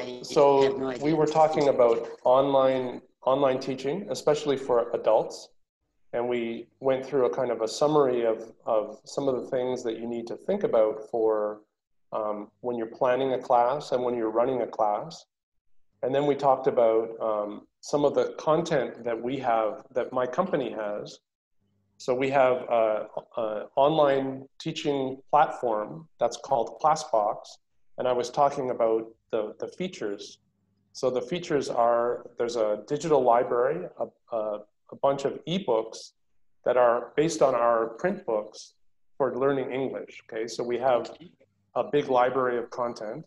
we were talking about online teaching, especially for adults. And we went through a kind of a summary of some of the things that you need to think about for when you're planning a class and when you're running a class. And then we talked about some of the content that we have, that my company has. So we have an online teaching platform that's called Classbox. And I was talking about the features. So the features are, there's a digital library, a bunch of ebooks that are based on our print books for learning English, okay? So we have a big library of content.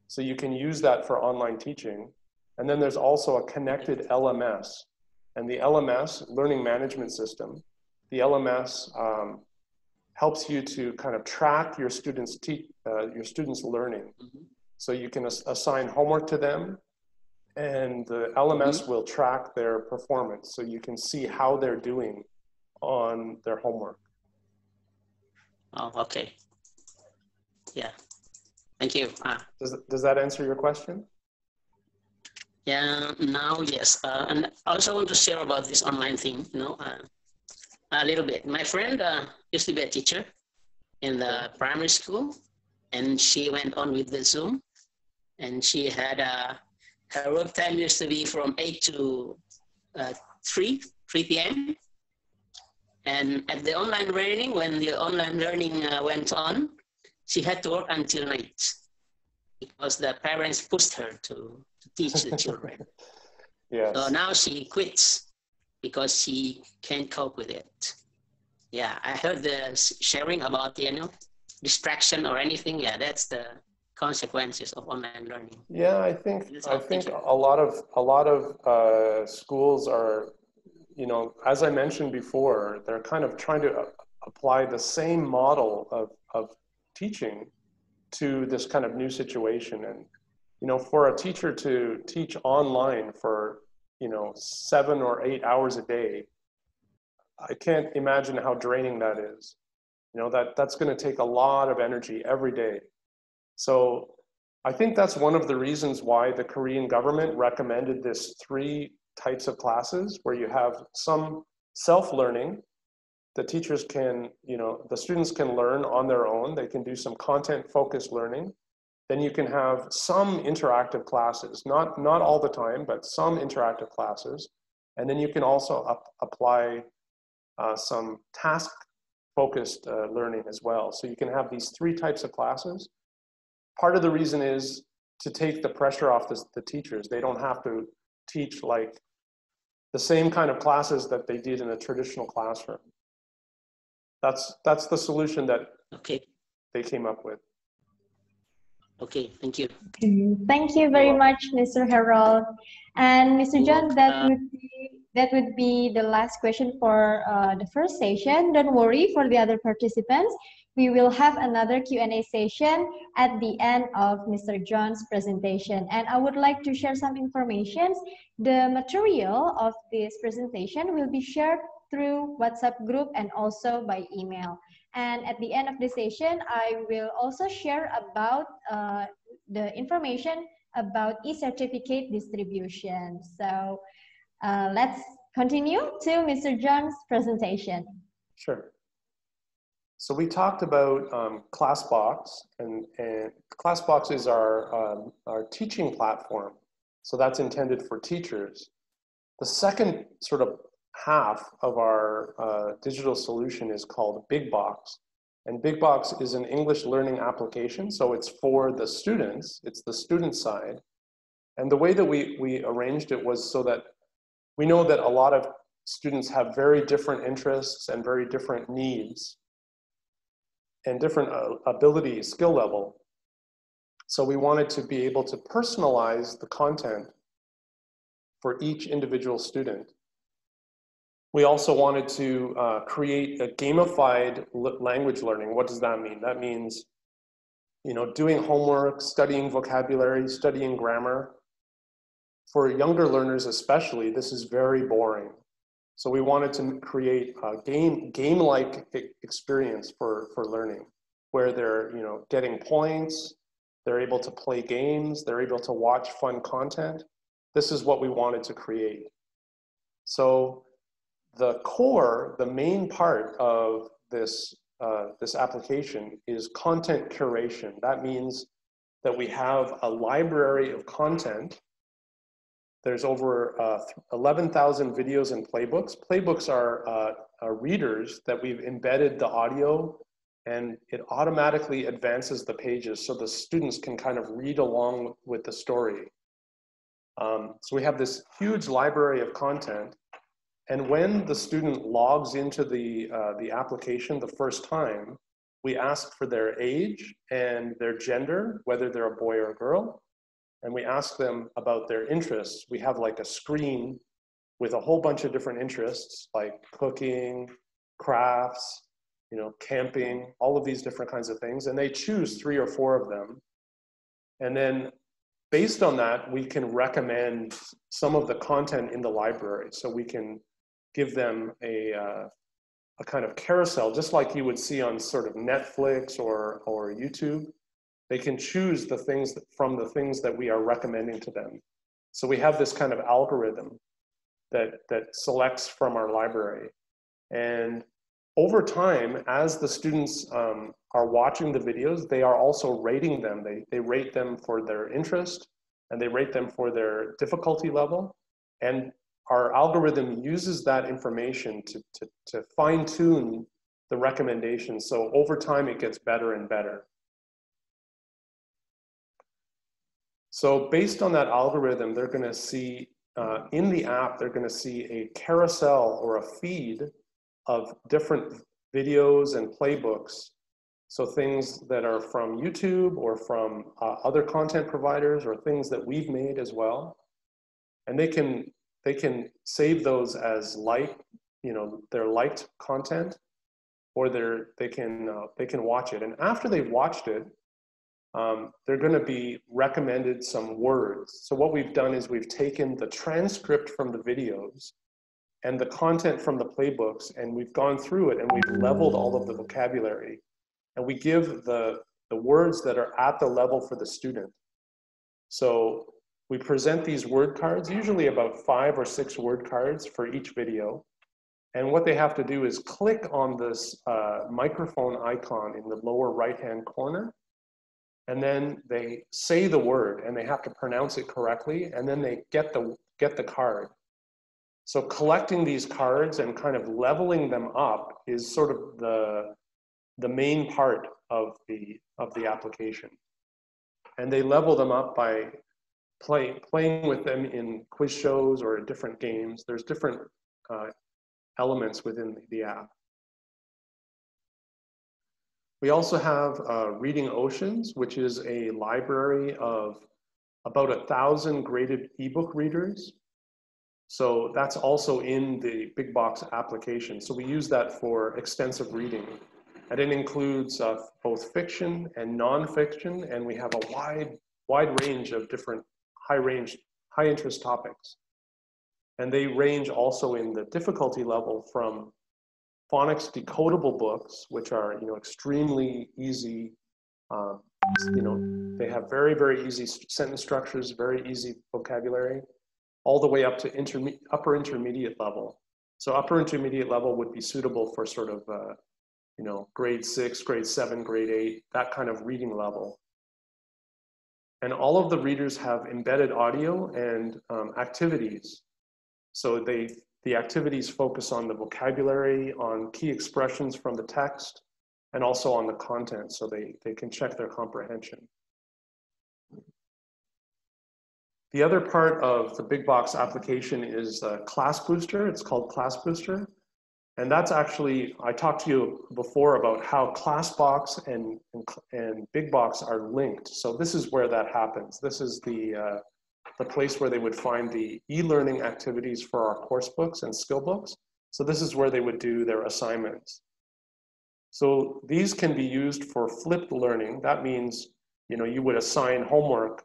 So you can use that for online teaching. And then there's also a connected LMS. And the LMS, Learning Management System, the LMS helps you to kind of track your students' learning. So you can assign homework to them, and the LMS will track their performance, so you can see how they're doing on their homework. Oh, okay. Yeah. Thank you. Does that answer your question? Yeah, now, yes. And I also want to share about this online thing, a little bit. My friend used to be a teacher in the primary school, and she went on with the Zoom, and she had her work time used to be from 8 to 3 p.m. And at the online learning, when the online learning went on, she had to work until night because the parents pushed her to teach the children. Yes. So now she quits because she can't cope with it. Yeah, I heard the sharing about, distraction or anything. Yeah, that's the consequences of online learning. Yeah, I think a lot of schools are, as I mentioned before, they're kind of trying to apply the same model of teaching to this kind of new situation. And, for a teacher to teach online for, 7 or 8 hours a day, I can't imagine how draining that is. That's going to take a lot of energy every day. So I think that's one of the reasons why the Korean government recommended this 3 types of classes, where you have some self-learning. The teachers can, the students can learn on their own. They can do some content-focused learning. Then you can have some interactive classes, not all the time, but some interactive classes. And then you can also apply some task-focused learning as well. So you can have these 3 types of classes. Part of the reason is to take the pressure off the teachers. They don't have to teach like the same kind of classes that they did in a traditional classroom. That's the solution that they came up with. Okay, thank you. Thank you very much, Mr. Harold. And Mr. John, that would be the last question for the first session. Don't worry for the other participants. We will have another Q&A session at the end of Mr. John's presentation. And I would like to share some information. The material of this presentation will be shared through WhatsApp group and also by email. And at the end of the session, I will also share about the information about e-certificate distribution. So let's continue to Mr. John's presentation. Sure. So we talked about Classbox, and Classbox is our teaching platform. So that's intended for teachers. The second sort of half of our digital solution is called Big Box. And Big Box is an English learning application. So it's for the students, it's the student side. And the way that we arranged it was so that we know that a lot of students have very different interests and very different needs and different ability, skill level. So we wanted to be able to personalize the content for each individual student. We also wanted to create a gamified language learning. What does that mean? That means, doing homework, studying vocabulary, studying grammar. For younger learners especially, this is very boring. So we wanted to create a game-like experience for learning, where they're getting points, they're able to play games, they're able to watch fun content. This is what we wanted to create. So the core, the main part of this application is content curation. That means that we have a library of content. There's over 11,000 videos and playbooks. Playbooks are readers that we've embedded the audio, and it automatically advances the pages so the students can kind of read along with the story. So we have this huge library of content. And when the student logs into the application the first time, we ask for their age and their gender, whether they're a boy or a girl. And we ask them about their interests. We have like a screen with a whole bunch of different interests, like cooking, crafts, camping, all of these different kinds of things. And they choose 3 or 4 of them. And then based on that, we can recommend some of the content in the library. So we can give them a kind of carousel, just like you would see on sort of Netflix or YouTube. They can choose the things from the things that we are recommending to them. So we have this kind of algorithm that selects from our library. And over time, as the students are watching the videos, they are also rating them. They rate them for their interest, and they rate them for their difficulty level. And our algorithm uses that information to fine-tune the recommendations. So over time, it gets better and better. So based on that algorithm, they're going to see, in the app, they're going to see a carousel or a feed of different videos and playbooks. So things that are from YouTube or from other content providers, or things that we've made as well. And they can save those as their liked content, or they can watch it. And after they've watched it, they're going to be recommended some words. So what we've done is we've taken the transcript from the videos and the content from the playbooks, and we've gone through it and we've leveled all of the vocabulary. And we give the words that are at the level for the student. So we present these word cards, usually about 5 or 6 word cards for each video. And what they have to do is click on this microphone icon in the lower right-hand corner. And then they say the word, and they have to pronounce it correctly, and then they get the card. So collecting these cards and kind of leveling them up is sort of the main part of the application. And they level them up by playing with them in quiz shows or different games. There's different elements within the app. We also have Reading Oceans, which is a library of about 1,000 graded ebook readers. So that's also in the Big Box application. So we use that for extensive reading. And it includes both fiction and nonfiction, and we have a wide range of different high interest topics. And they range also in the difficulty level from phonics decodable books, which are extremely easy. They have very, very easy sentence structures, very easy vocabulary, all the way up to upper intermediate level. So upper intermediate level would be suitable for sort of grade 6, grade 7, grade 8, that kind of reading level. And all of the readers have embedded audio and activities. So the activities focus on the vocabulary, on key expressions from the text, and also on the content, so they can check their comprehension. The other part of the Big Box application is Class Booster. It's called Class Booster. And that's actually, I talked to you before about how Classbox and Big Box are linked. So this is where that happens. This is the place where they would find the e-learning activities for our course books and skill books. So this is where they would do their assignments. So these can be used for flipped learning. That means, you would assign homework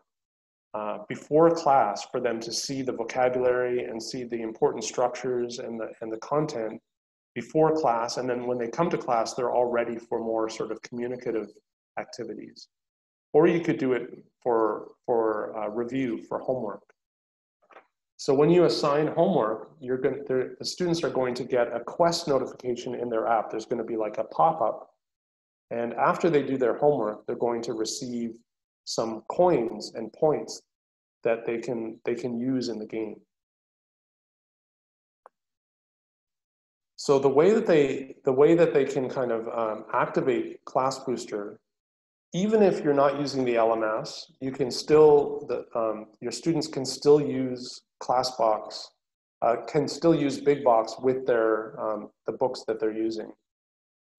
before class for them to see the vocabulary and see the important structures and the content before class. And then when they come to class, they're all ready for more sort of communicative activities. Or you could do it for review, for homework. So when you assign homework, the students are going to get a quest notification in their app. There's going to be like a pop-up. And after they do their homework, they're going to receive some coins and points that they can use in the game. So the way that they can kind of activate Class Booster, even if you're not using the LMS, you can still, your students can still use Classbox, can still use Big Box with their the books that they're using.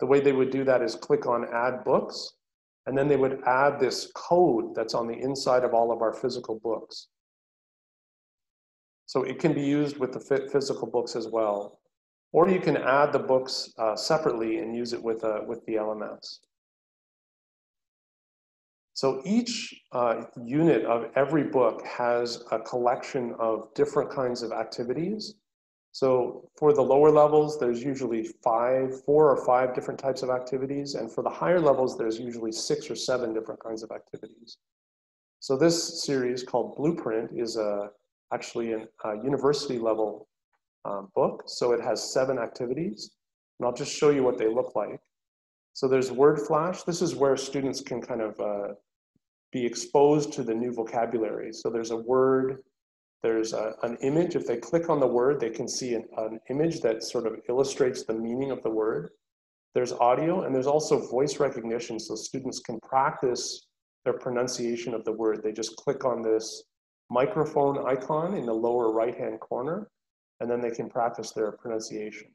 The way they would do that is click on Add Books, and then they would add this code that's on the inside of all of our physical books. So it can be used with the physical books as well. Or you can add the books separately and use it with the LMS. So each unit of every book has a collection of different kinds of activities. So for the lower levels, there's usually 4 or 5 different types of activities. And for the higher levels, there's usually 6 or 7 different kinds of activities. So this series called Blueprint is a actually a university level book. So it has 7 activities, and I'll just show you what they look like. So there's word flash. This is where students can kind of be exposed to the new vocabulary. So there's a word, there's an image. If they click on the word, they can see an image that sort of illustrates the meaning of the word. There's audio, and there's also voice recognition, so students can practice their pronunciation of the word. They just click on this microphone icon in the lower right-hand corner, and then they can practice their pronunciation.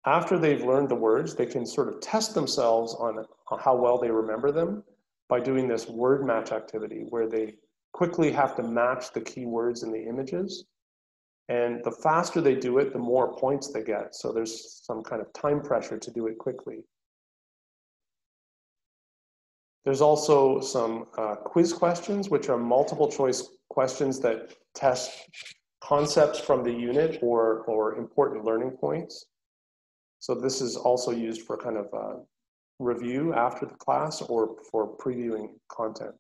After they've learned the words, they can sort of test themselves on how well they remember them by doing this word match activity, where they quickly have to match the key words in the images. And the faster they do it, the more points they get. So there's some kind of time pressure to do it quickly. There's also some quiz questions, which are multiple choice questions that test concepts from the unit or important learning points. So this is also used for kind of review after the class or for previewing content.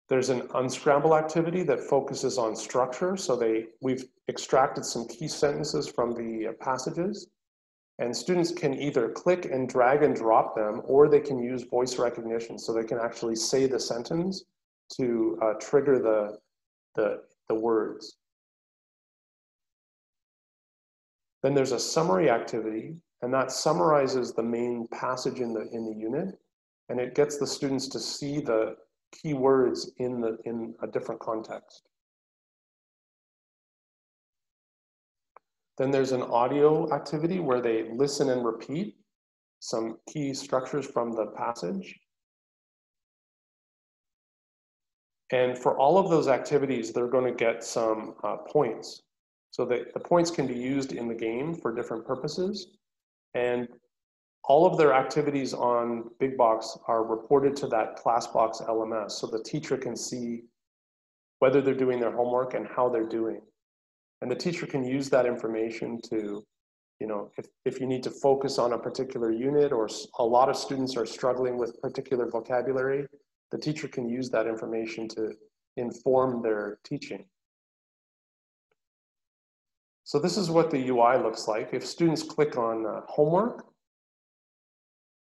There's an unscramble activity that focuses on structure. So we've extracted some key sentences from the passages, and students can either click and drag and drop them, or they can use voice recognition. So they can actually say the sentence to trigger the words. Then there's a summary activity, and that summarizes the main passage in the unit, and it gets the students to see the key words in a different context. Then there's an audio activity where they listen and repeat some key structures from the passage. And for all of those activities, they're going to get some points. So the points can be used in the game for different purposes. And all of their activities on Big Box are reported to that Classbox LMS, so the teacher can see whether they're doing their homework and how they're doing. And the teacher can use that information to, if you need to focus on a particular unit, or a lot of students are struggling with particular vocabulary, the teacher can use that information to inform their teaching. So this is what the UI looks like. If students click on homework,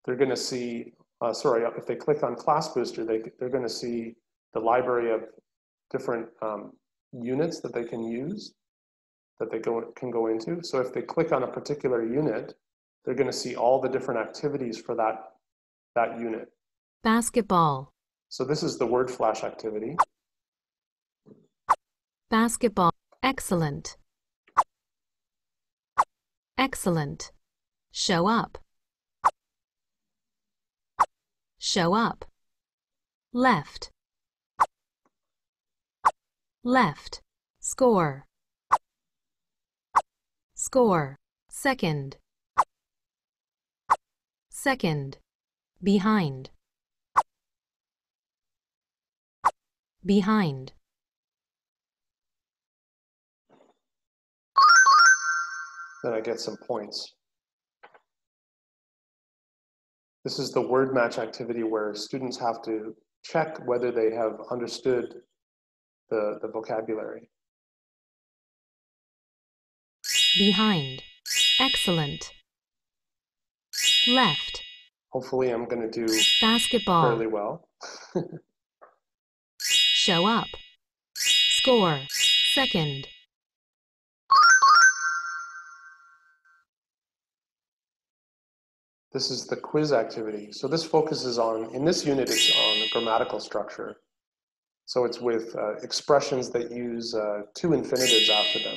they're going to see, if they click on Class Booster, they're going to see the library of different units that they can use, that they can go into. So if they click on a particular unit, they're going to see all the different activities for that unit. Basketball. So this is the word flash activity. Basketball. Excellent. Excellent. Show up. Show up. Left. Left. Score. Score. Second. Second. Behind. Behind. Then I get some points. This is the word match activity where students have to check whether they have understood the vocabulary. Behind. Excellent. Left. Hopefully I'm going to do basketball. fairly well. Show up. Score. Second. This is the quiz activity. So this focuses on, in this unit, it's on grammatical structure. So it's with expressions that use 2 infinitives after them.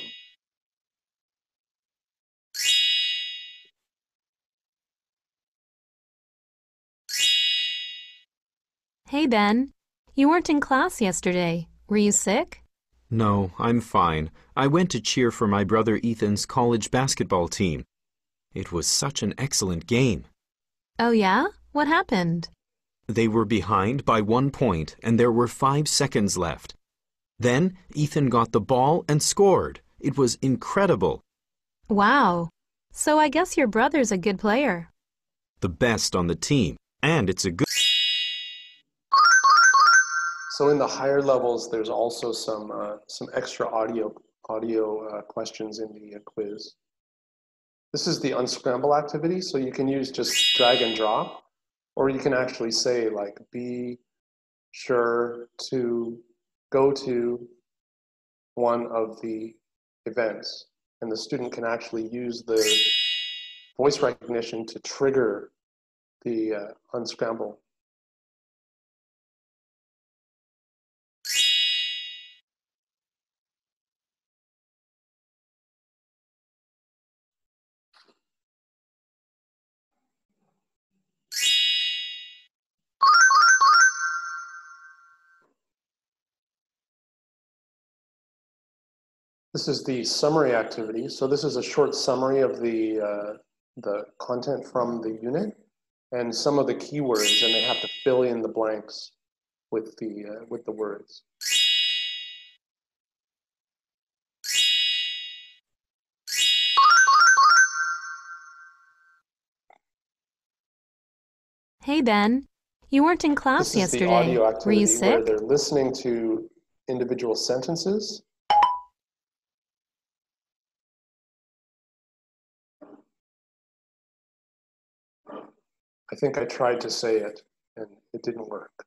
Hey, Ben. You weren't in class yesterday. Were you sick? No, I'm fine. I went to cheer for my brother Ethan's college basketball team. It was such an excellent game. Oh, yeah? What happened? They were behind by 1 point, and there were 5 seconds left. Then Ethan got the ball and scored. It was incredible. Wow. So I guess your brother's a good player. The best on the team, and it's a good... So in the higher levels, there's also some extra audio questions in the quiz. This is the unscramble activity, so you can use just drag and drop, or you can actually say like, be sure to go to one of the events. And the student can actually use the voice recognition to trigger the unscramble. This is the summary activity. So this is a short summary of the content from the unit and some of the keywords, and they have to fill in the blanks with the words. Hey, Ben. You weren't in class This is the yesterday. audio Were activity you where sick? they're listening to individual sentences. I think I tried to say it and it didn't work.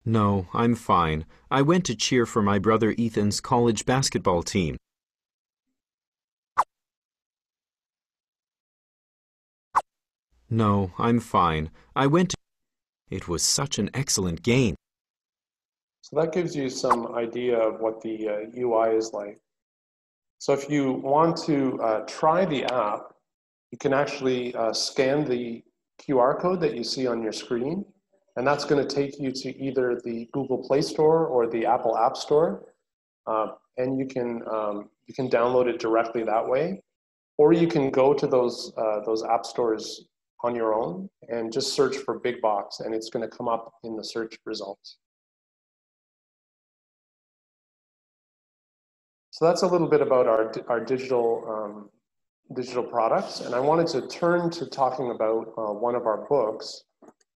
No, I'm fine. I went to cheer for my brother Ethan's college basketball team. No, I'm fine. I went to... It was such an excellent game. So that gives you some idea of what the UI is like. So if you want to try the app, you can actually scan the QR code that you see on your screen, and that's going to take you to either the Google Play Store or the Apple App Store, and you can download it directly that way, or you can go to those app stores on your own and just search for Big Box, and it's going to come up in the search results. So that's a little bit about our digital products, and I wanted to turn to talking about one of our books.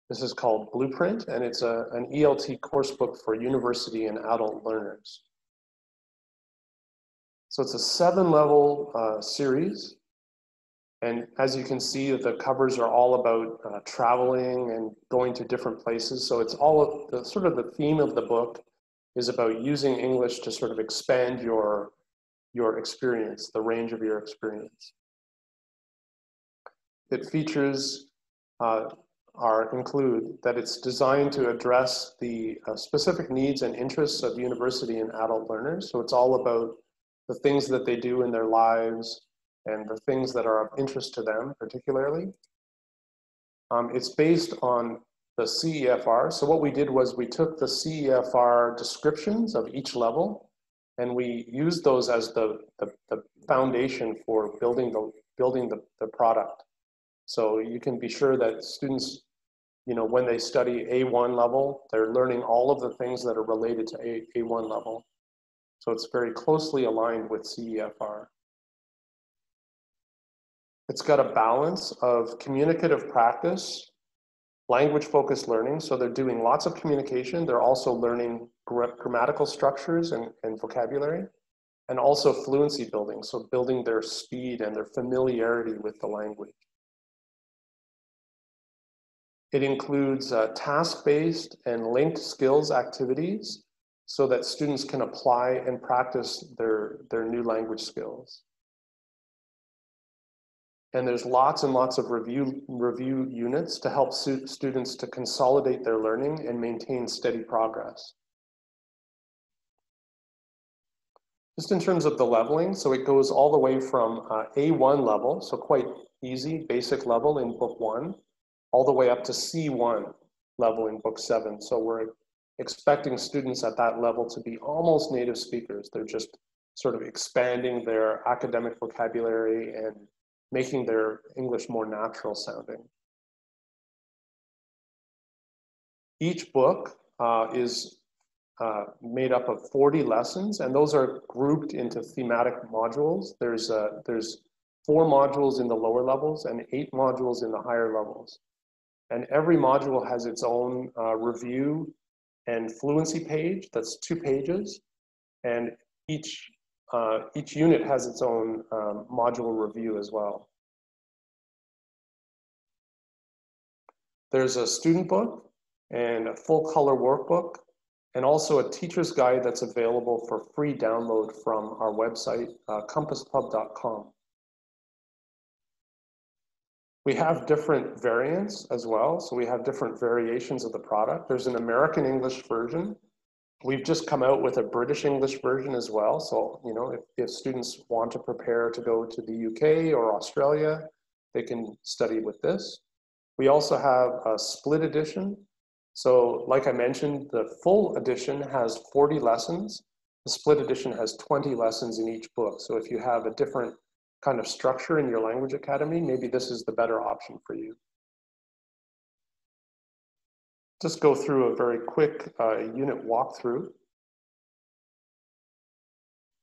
This is called Blueprint, and it's an ELT course book for university and adult learners. So it's a 7-level series, and as you can see, the covers are all about traveling and going to different places. So it's all of sort of the theme of the book is about using English to sort of expand your experience, the range of your experience. It features include that it's designed to address the specific needs and interests of university and adult learners. So it's all about the things that they do in their lives and the things that are of interest to them particularly. It's based on the CEFR. So what we did was we took the CEFR descriptions of each level and we used those as the foundation for building the product. So you can be sure that students, when they study A1 level, they're learning all of the things that are related to A1 level. So it's very closely aligned with CEFR. It's got a balance of communicative practice, language-focused learning. So they're doing lots of communication. They're also learning grammatical structures and vocabulary, and also fluency building. So building their speed and their familiarity with the language. It includes task-based and linked skills activities so that students can apply and practice their new language skills. And there's lots and lots of review units to help students to consolidate their learning and maintain steady progress. Just in terms of the leveling, so it goes all the way from A1 level, so quite easy, basic level in book 1, all the way up to C1 level in book 7. So we're expecting students at that level to be almost native speakers. They're just sort of expanding their academic vocabulary and making their English more natural sounding. Each book is made up of 40 lessons, and those are grouped into thematic modules. There's 4 modules in the lower levels and 8 modules in the higher levels. And every module has its own review and fluency page, that's 2 pages. And each unit has its own module review as well. There's a student book and a full color workbook, and also a teacher's guide that's available for free download from our website, compasspub.com. We have different variants as well, so we have different variations of the product. There's an American English version. We've just come out with a British English version as well, so you know, if students want to prepare to go to the UK or Australia, they can study with this. We also have a split edition. So like I mentioned, the full edition has 40 lessons. The split edition has 20 lessons in each book. So if you have a different kind of structure in your language academy, maybe this is the better option for you. Just go through a very quick unit walkthrough.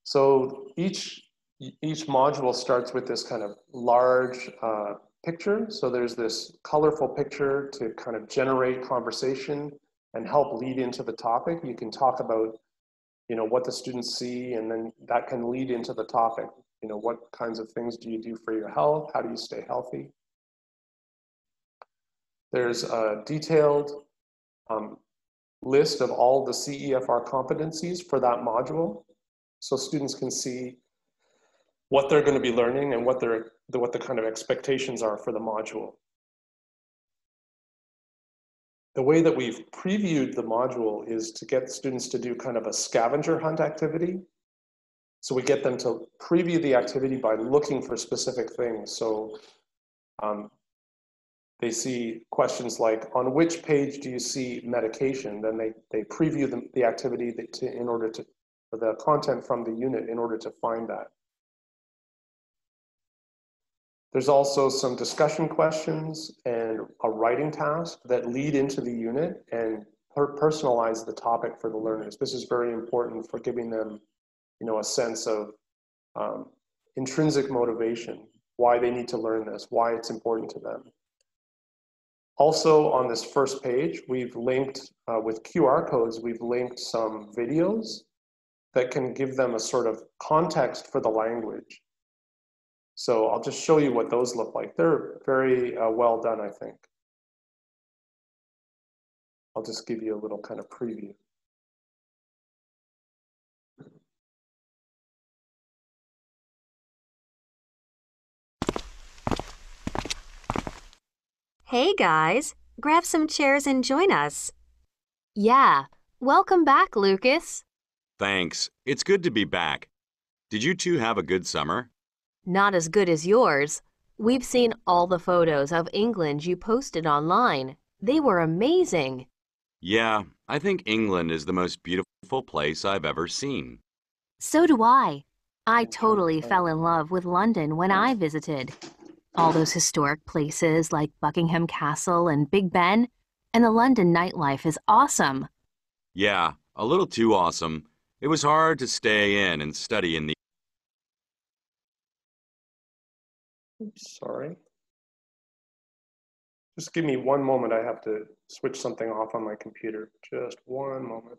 So each module starts with this kind of large picture. So there's this colorful picture to kind of generate conversation and help lead into the topic. You can talk about, you know, what the students see, and then that can lead into the topic. You know, what kinds of things do you do for your health? How do you stay healthy? There's a detailed list of all the CEFR competencies for that module, so students can see what they're going to be learning and what the kind of expectations are for the module. The way that we've previewed the module is to get students to do kind of a scavenger hunt activity. So we get them to preview the activity by looking for specific things. So they see questions like, on which page do you see medication? Then they preview the activity in order to, or the content from the unit in order to find that. There's also some discussion questions and a writing task that lead into the unit and personalize the topic for the learners. This is very important for giving them, you know, a sense of intrinsic motivation, why they need to learn this, why it's important to them. Also on this first page, we've linked, with QR codes, we've linked some videos that can give them a sort of context for the language. So I'll just show you what those look like. They're very well done, I think. I'll just give you a little kind of preview. Hey guys, grab some chairs and join us. Yeah, welcome back, Lucas. Thanks. It's good to be back. Did you two have a good summer? Not as good as yours. We've seen all the photos of England you posted online. They were amazing. Yeah, I think England is the most beautiful place I've ever seen. So do I. I totally fell in love with London when I visited. All those historic places like Buckingham Castle and Big Ben, and the London nightlife is awesome. Yeah, a little too awesome. It was hard to stay in and study in the... Oops, sorry. Just give me one moment. I have to switch something off on my computer. Just one moment.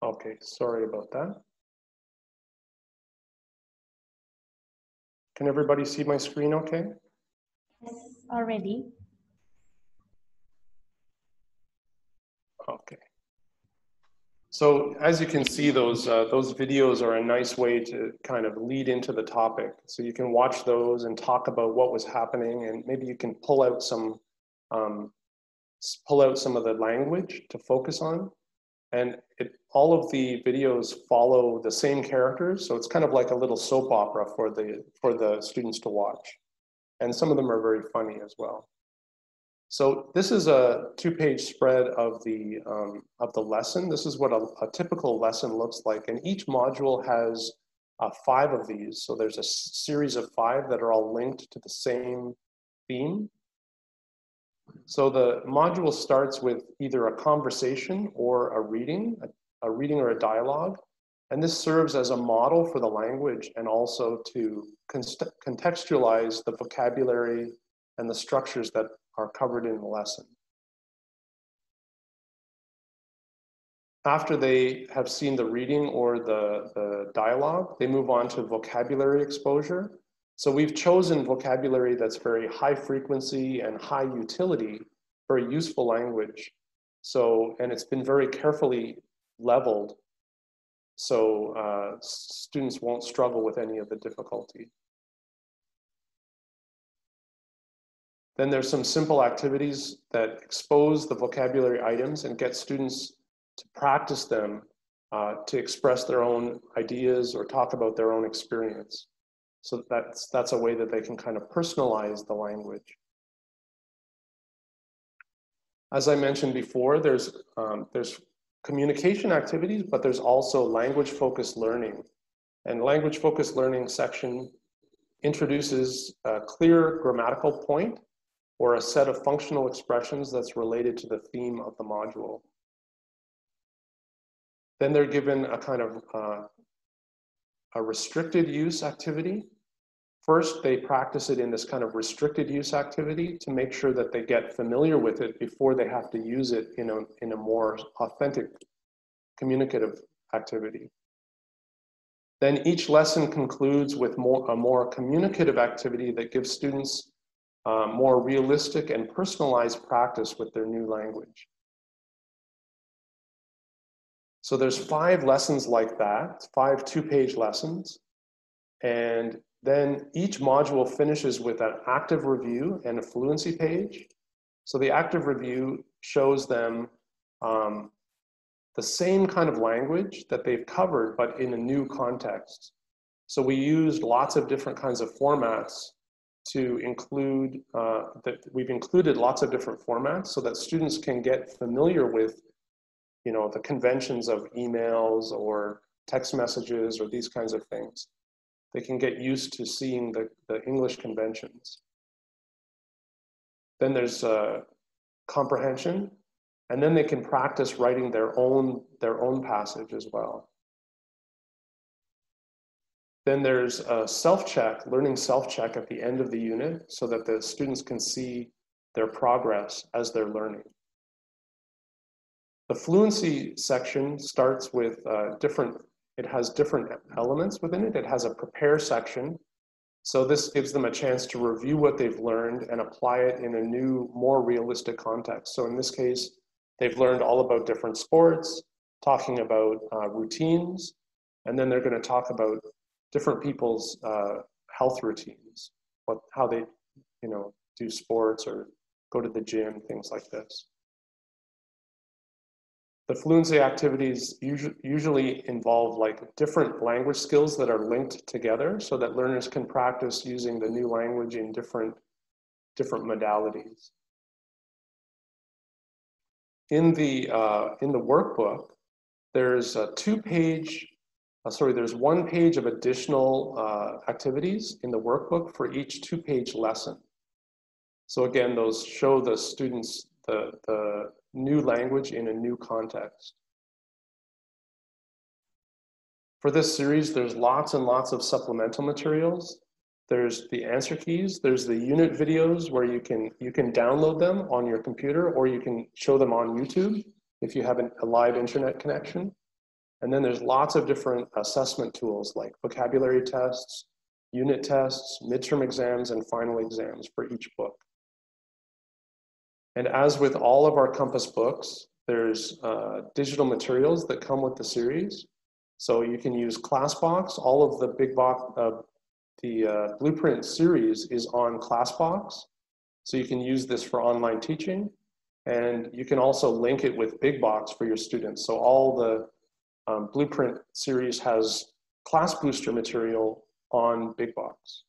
Okay, sorry about that. Can everybody see my screen okay? Yes, already. Okay. So as you can see, those videos are a nice way to kind of lead into the topic. So you can watch those and talk about what was happening, and maybe you can pull out some of the language to focus on. And all of the videos follow the same characters, so it's kind of like a little soap opera for the students to watch. And some of them are very funny as well. So this is a 2-page spread of the lesson. This is what a typical lesson looks like, and each module has 5 of these. So there's a series of 5 that are all linked to the same theme. So the module starts with either a conversation or a reading or a dialogue. And this serves as a model for the language and also to contextualize the vocabulary and the structures that are covered in the lesson. After they have seen the reading or the dialogue, they move on to vocabulary exposure. So we've chosen vocabulary that's very high frequency and high utility, very useful language. So, and it's been very carefully leveled so students won't struggle with any of the difficulty. Then there's some simple activities that expose the vocabulary items and get students to practice them to express their own ideas or talk about their own experience. So that's a way that they can kind of personalize the language. As I mentioned before, there's communication activities, but there's also language-focused learning. And language-focused learning section introduces a clear grammatical point or a set of functional expressions that's related to the theme of the module. Then they're given a kind of a restricted use activity. First, they practice it in this kind of restricted use activity to make sure that they get familiar with it before they have to use it in a more authentic communicative activity. Then each lesson concludes with a more communicative activity that gives students more realistic and personalized practice with their new language. So there's 5 lessons like that, 5 2-page lessons. And then each module finishes with an active review and a fluency page. So the active review shows them the same kind of language that they've covered, but in a new context. So we used lots of different kinds of formats to include, we've included lots of different formats so that students can get familiar with, you know, the conventions of emails or text messages or these kinds of things. They can get used to seeing the English conventions. Then there's comprehension, and then they can practice writing their own passage as well. Then there's a self-check, learning self-check at the end of the unit so that the students can see their progress as they're learning. The fluency section starts with it has different elements within it. It has a prepare section. So this gives them a chance to review what they've learned and apply it in a new, more realistic context. So in this case, they've learned all about different sports, talking about routines, and then they're going to talk about different people's health routines, how they, you know, do sports or go to the gym, things like this. The fluency activities usually involve like different language skills that are linked together so that learners can practice using the new language in different modalities. In the workbook, there's there's 1 page of additional activities in the workbook for each 2-page lesson. So again, those show the students the new language in a new context. For this series, there's lots and lots of supplemental materials. There's the answer keys, there's the unit videos where you can download them on your computer or you can show them on YouTube if you have a live internet connection. And then there's lots of different assessment tools like vocabulary tests, unit tests, midterm exams, and final exams for each book. And as with all of our Compass books, there's digital materials that come with the series. So you can use Classbox. All of the Blueprint series is on Classbox. So you can use this for online teaching. And you can also link it with Big Box for your students. So all the Blueprint series has class booster material on Big Box.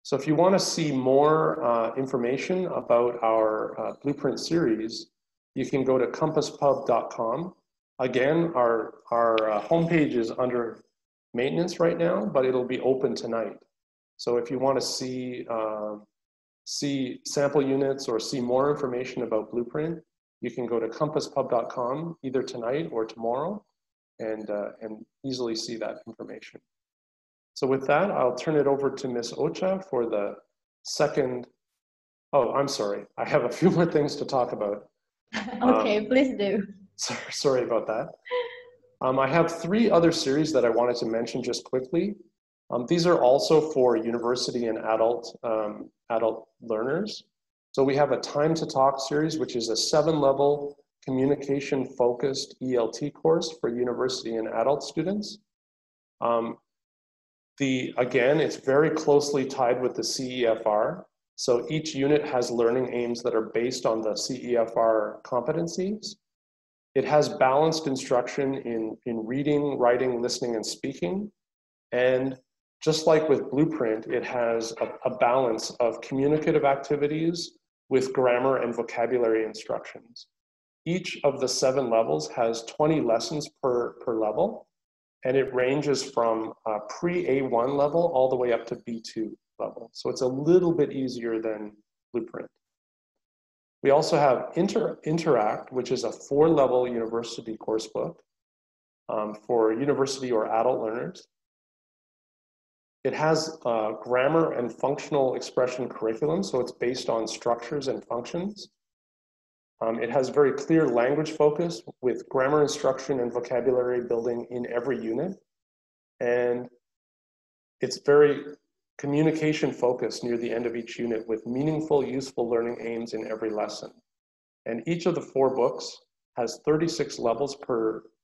So if you want to see more information about our Blueprint series, you can go to compasspub.com. Again, our homepage is under maintenance right now, but it'll be open tonight. So if you want to see sample units or see more information about Blueprint, you can go to compasspub.com either tonight or tomorrow and easily see that information. So with that, I'll turn it over to Ms. Ocha for the second. Oh, I'm sorry. I have a few more things to talk about. Okay, please do. Sorry about that. I have 3 other series that I wanted to mention just quickly. These are also for university and adult learners. So we have a Time to Talk series, which is a 7-level communication-focused ELT course for university and adult students. Again, it's very closely tied with the CEFR. So each unit has learning aims that are based on the CEFR competencies. It has balanced instruction in reading, writing, listening, and speaking. And just like with Blueprint, it has a balance of communicative activities with grammar and vocabulary instructions. Each of the 7 levels has 20 lessons per level, and it ranges from pre-A1 level all the way up to B2 level. So it's a little bit easier than Blueprint. We also have Interact, which is a 4-level university coursebook for university or adult learners. It has grammar and functional expression curriculum, so it's based on structures and functions. It has very clear language focus with grammar instruction and vocabulary building in every unit. And it's very communication focused near the end of each unit with meaningful, useful learning aims in every lesson. And each of the 4 books has 36 levels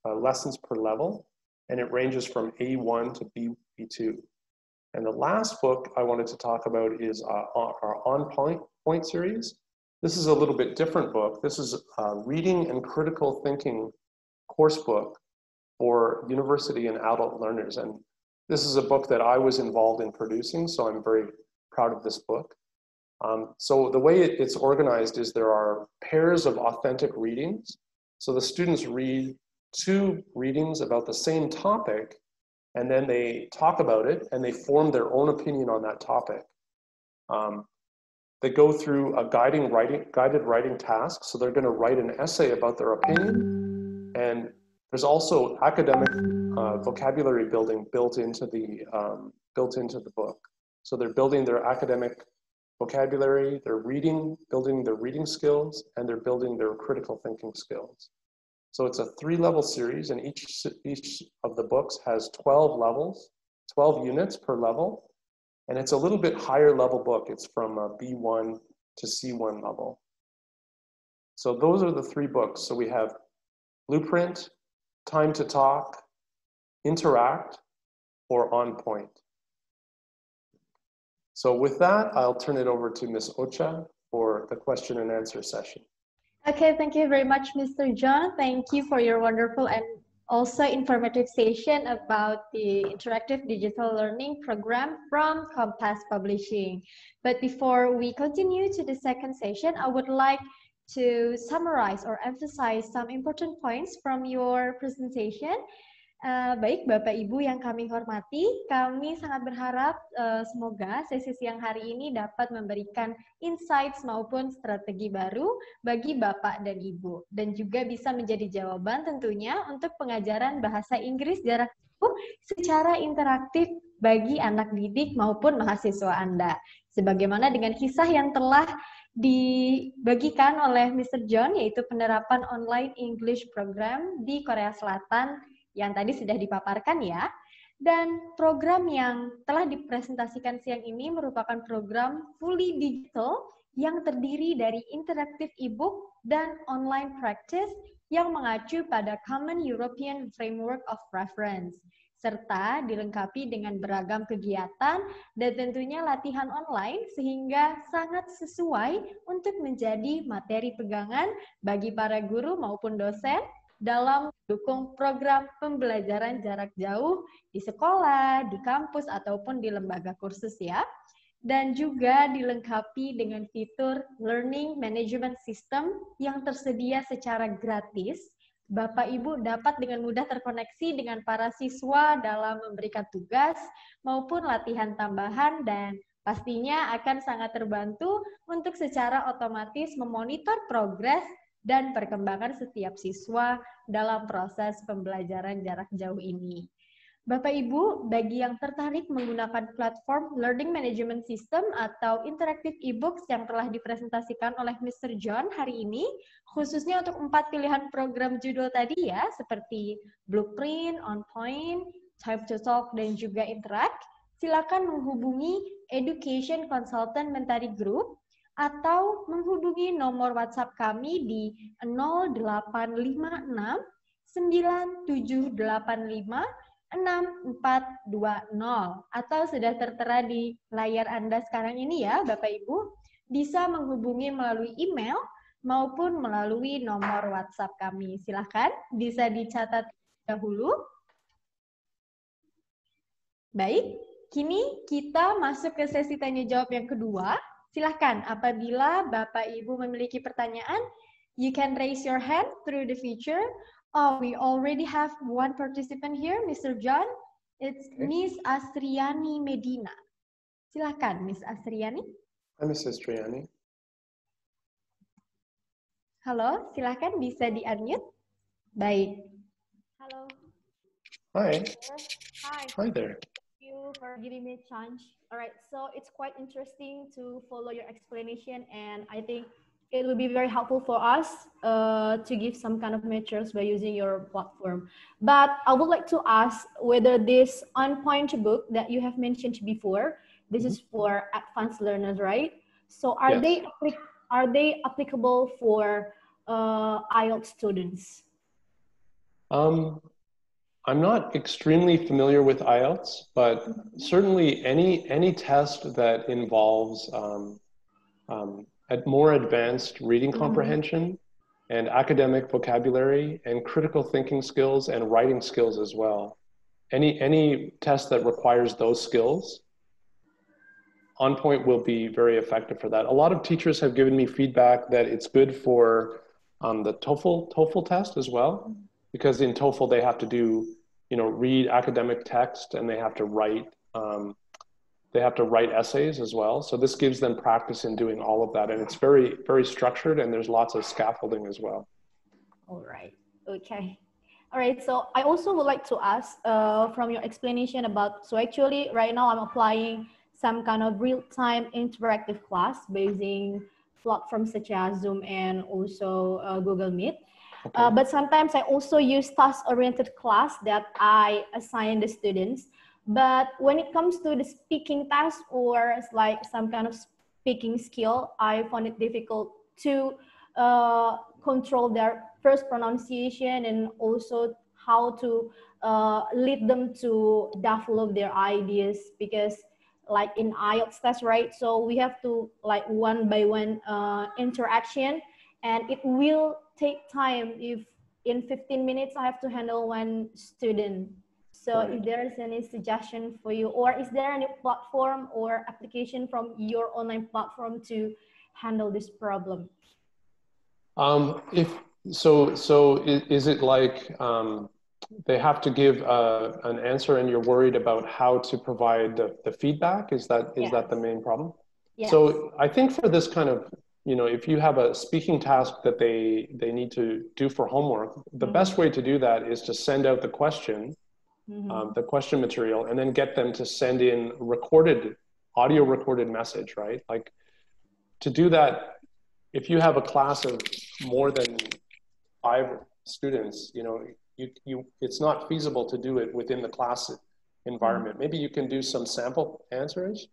lessons per level, and it ranges from A1 to B2. And the last book I wanted to talk about is our On Point series. This is a little bit different book. This is a reading and critical thinking course book for university and adult learners. And this is a book that I was involved in producing, so I'm very proud of this book. So the way it's organized is there are pairs of authentic readings. So the students read 2 readings about the same topic, and then they talk about it, and they form their own opinion on that topic. They go through a guided writing task, so they're going to write an essay about their opinion, and there's also academic vocabulary building built into the book. So they're building their academic vocabulary, they're building their reading skills, and they're building their critical thinking skills. So it's a 3-level series, and each of the books has 12 levels, 12 units per level, and it's a little bit higher level book. It's from B1 to C1 level. So those are the 3 books. So we have Blueprint, Time to Talk, Interact, or On Point. So with that, I'll turn it over to Ms. Ocha for the question and answer session. Okay, thank you very much, Mr. Jon. Thank you for your wonderful and also informative session about the interactive digital learning program from Compass Publishing. But before we continue to the second session, I would like to summarize or emphasize some important points from your presentation. Baik, Bapak Ibu yang kami hormati, kami sangat berharap semoga sesi siang hari ini dapat memberikan insights maupun strategi baru bagi Bapak dan Ibu, dan juga bisa menjadi jawaban tentunya untuk pengajaran bahasa Inggris jarak jauh secara interaktif bagi anak didik maupun mahasiswa Anda. Sebagaimana dengan kisah yang telah dibagikan oleh Mr. Jon, yaitu penerapan online English program di Korea Selatan yang tadi sudah dipaparkan ya. Dan program yang telah dipresentasikan siang ini merupakan program fully digital yang terdiri dari interaktif ebook dan online practice yang mengacu pada Common European Framework of Reference. serta dilengkapi dengan beragam kegiatan dan tentunya latihan online sehingga sangat sesuai untuk menjadi materi pegangan bagi para guru maupun dosen dalam mendukung program pembelajaran jarak jauh di sekolah, di kampus, ataupun di lembaga kursus ya. Dan juga dilengkapi dengan fitur Learning Management System yang tersedia secara gratis. Bapak Ibu dapat dengan mudah terkoneksi dengan para siswa dalam memberikan tugas maupun latihan tambahan dan pastinya akan sangat terbantu untuk secara otomatis memonitor progres dan perkembangan setiap siswa dalam proses pembelajaran jarak jauh ini. Bapak Ibu, bagi yang tertarik menggunakan platform Learning Management System atau Interactive ebooks yang telah dipresentasikan oleh Mr. Jon hari ini, khususnya untuk 4 pilihan program judul tadi ya, seperti Blueprint, On Point, Time to Talk, dan juga Interact, silakan menghubungi Education Consultant Mentari Group atau menghubungi nomor WhatsApp kami di 0856 9785 6420 atau sudah tertera di layar Anda sekarang ini ya Bapak Ibu, bisa menghubungi melalui email maupun melalui nomor WhatsApp kami. Silahkan bisa dicatat dahulu. Baik, kini kita masuk ke sesi tanya jawab yang kedua. Silahkan apabila Bapak Ibu memiliki pertanyaan, you can raise your hand through the feature. Oh, we already have one participant here, Mr. Jon. It's Miss Astriani Medina. Silakan, Miss Astriani. Hi, Miss Astriani. Halo, silakan bisa di-unmute. Baik. Halo. Hi. Hi. Hi there. Thank you for giving me a chance. All right, so it's quite interesting to follow your explanation, and I think it will be very helpful for us to give some kind of measures by using your platform. But I would like to ask whether this on-point book that you have mentioned before, this is for advanced learners, right? So are they applicable for IELTS students? I'm not extremely familiar with IELTS, but certainly any test that involves more advanced reading comprehension and academic vocabulary and critical thinking skills and writing skills as well. Any test that requires those skills, On Point will be very effective for that. A lot of teachers have given me feedback that it's good for the TOEFL test as well, because in TOEFL they have to do, read academic text and they have to write essays as well. So this gives them practice in doing all of that. And it's very, very structured and there's lots of scaffolding as well. All right. Okay. All right. So I also would like to ask from your explanation about, so actually right now I'm applying some kind of real-time interactive class using platforms such as Zoom and also Google Meet. Okay. But sometimes I also use task-oriented class that I assign the students. But when it comes to the speaking task or like some kind of speaking skill, I find it difficult to control their first pronunciation and also how to lead them to develop their ideas, because like in IELTS test, right? So we have to like one by one interaction, and it will take time. If in 15 minutes I have to handle one student. So if there is any suggestion for you, or is there any platform or application from your online platform to handle this problem? Is it like they have to give an answer and you're worried about how to provide the feedback? Is that the main problem? Yes. So I think for this kind of, if you have a speaking task that they need to do for homework, the best way to do that is to send out the question, the question material, and then get them to send in audio recorded message, right? Like to do that, if you have a class of more than 5 students, it's not feasible to do it within the class environment. Maybe you can do some sample answers,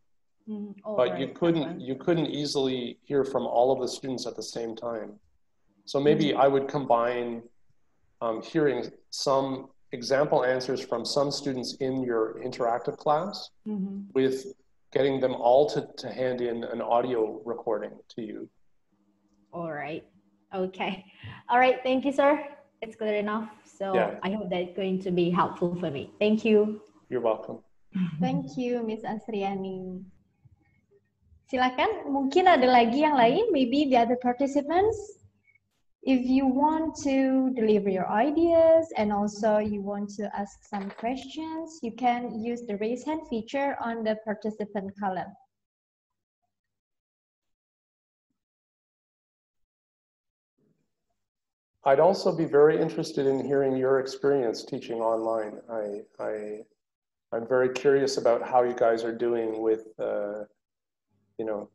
but you couldn't easily hear from all of the students at the same time. So maybe I would combine hearing some example answers from some students in your interactive class with getting them all to hand in an audio recording to you. All right. Okay. All right. Thank you, sir. It's clear enough. So Yeah. I hope that's going to be helpful for me. Thank you. You're welcome. Thank you, Miss Asriani. Silakan, mungkin ada lagi yang lain, maybe the other participants. If you want to deliver your ideas and also you want to ask some questions, you can use the raise hand feature on the participant column. I'd also be very interested in hearing your experience teaching online. I'm very curious about how you guys are doing with, you know,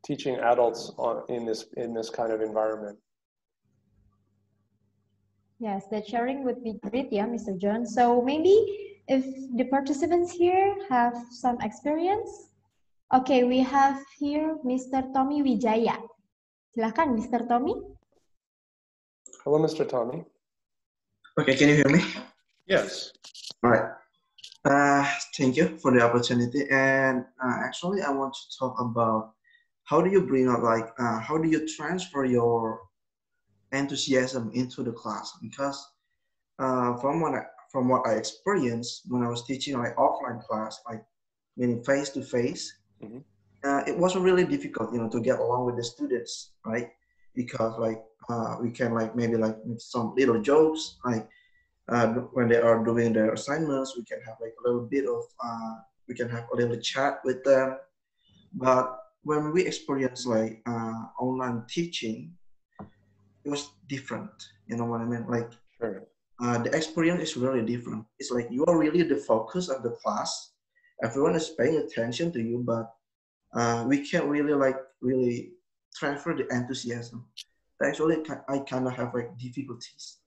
teaching adults in this kind of environment. Yes, that sharing would be great, yeah, Mr. John. So maybe if the participants here have some experience. Okay, we have here Mr. Tommy Wijaya. Silakan, Mr. Tommy. Hello, Mr. Tommy. Okay, can you hear me? Yes. All right. Thank you for the opportunity. And actually, I want to talk about how do you bring up, like, how do you transfer your enthusiasm into the class? Because from what I experienced when I was teaching like offline class, like meaning face to face, it wasn't really difficult, you know, to get along with the students, right? Because like we can like maybe like make some little jokes, like when they are doing their assignments, we can have like a little bit of we can have a little chat with them. But when we experience like online teaching, it was different. You know what I mean? Like the experience is really different. It's like you are really the focus of the class. Everyone is paying attention to you, but we can't really transfer the enthusiasm. Actually, I kind of have like difficulties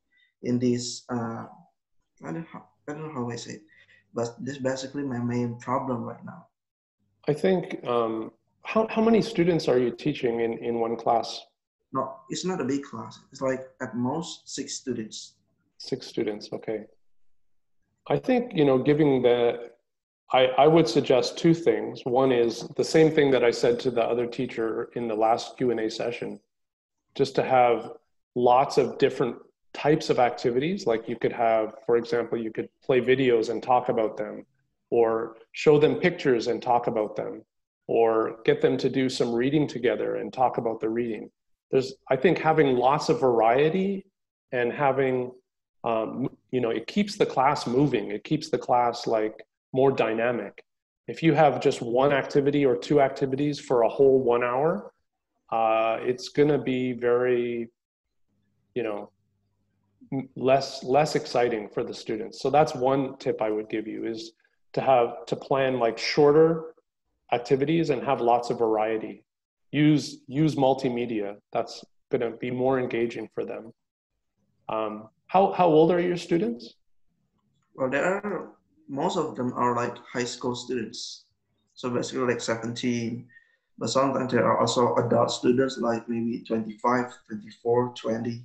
in this. I don't know how I say it, but this is basically my main problem right now. I think how many students are you teaching in one class? No, it's not a big class. It's like at most 6 students. 6 students, okay. I think, you know, I would suggest 2 things. One is the same thing that I said to the other teacher in the last Q&A session, just to have lots of different types of activities. Like you could have, for example, you could play videos and talk about them, or show them pictures and talk about them, or get them to do some reading together and talk about the reading. I think having lots of variety and having, you know, it keeps the class moving. It keeps the class like more dynamic. If you have just 1 activity or 2 activities for a whole 1 hour, it's gonna be very, you know, less exciting for the students. So that's one tip I would give you, is to plan like shorter activities and have lots of variety. Use multimedia. That's going to be more engaging for them. How old are your students? Well, most of them are like high school students. So basically like 17, but sometimes there are also adult students like maybe 25, 24, 20.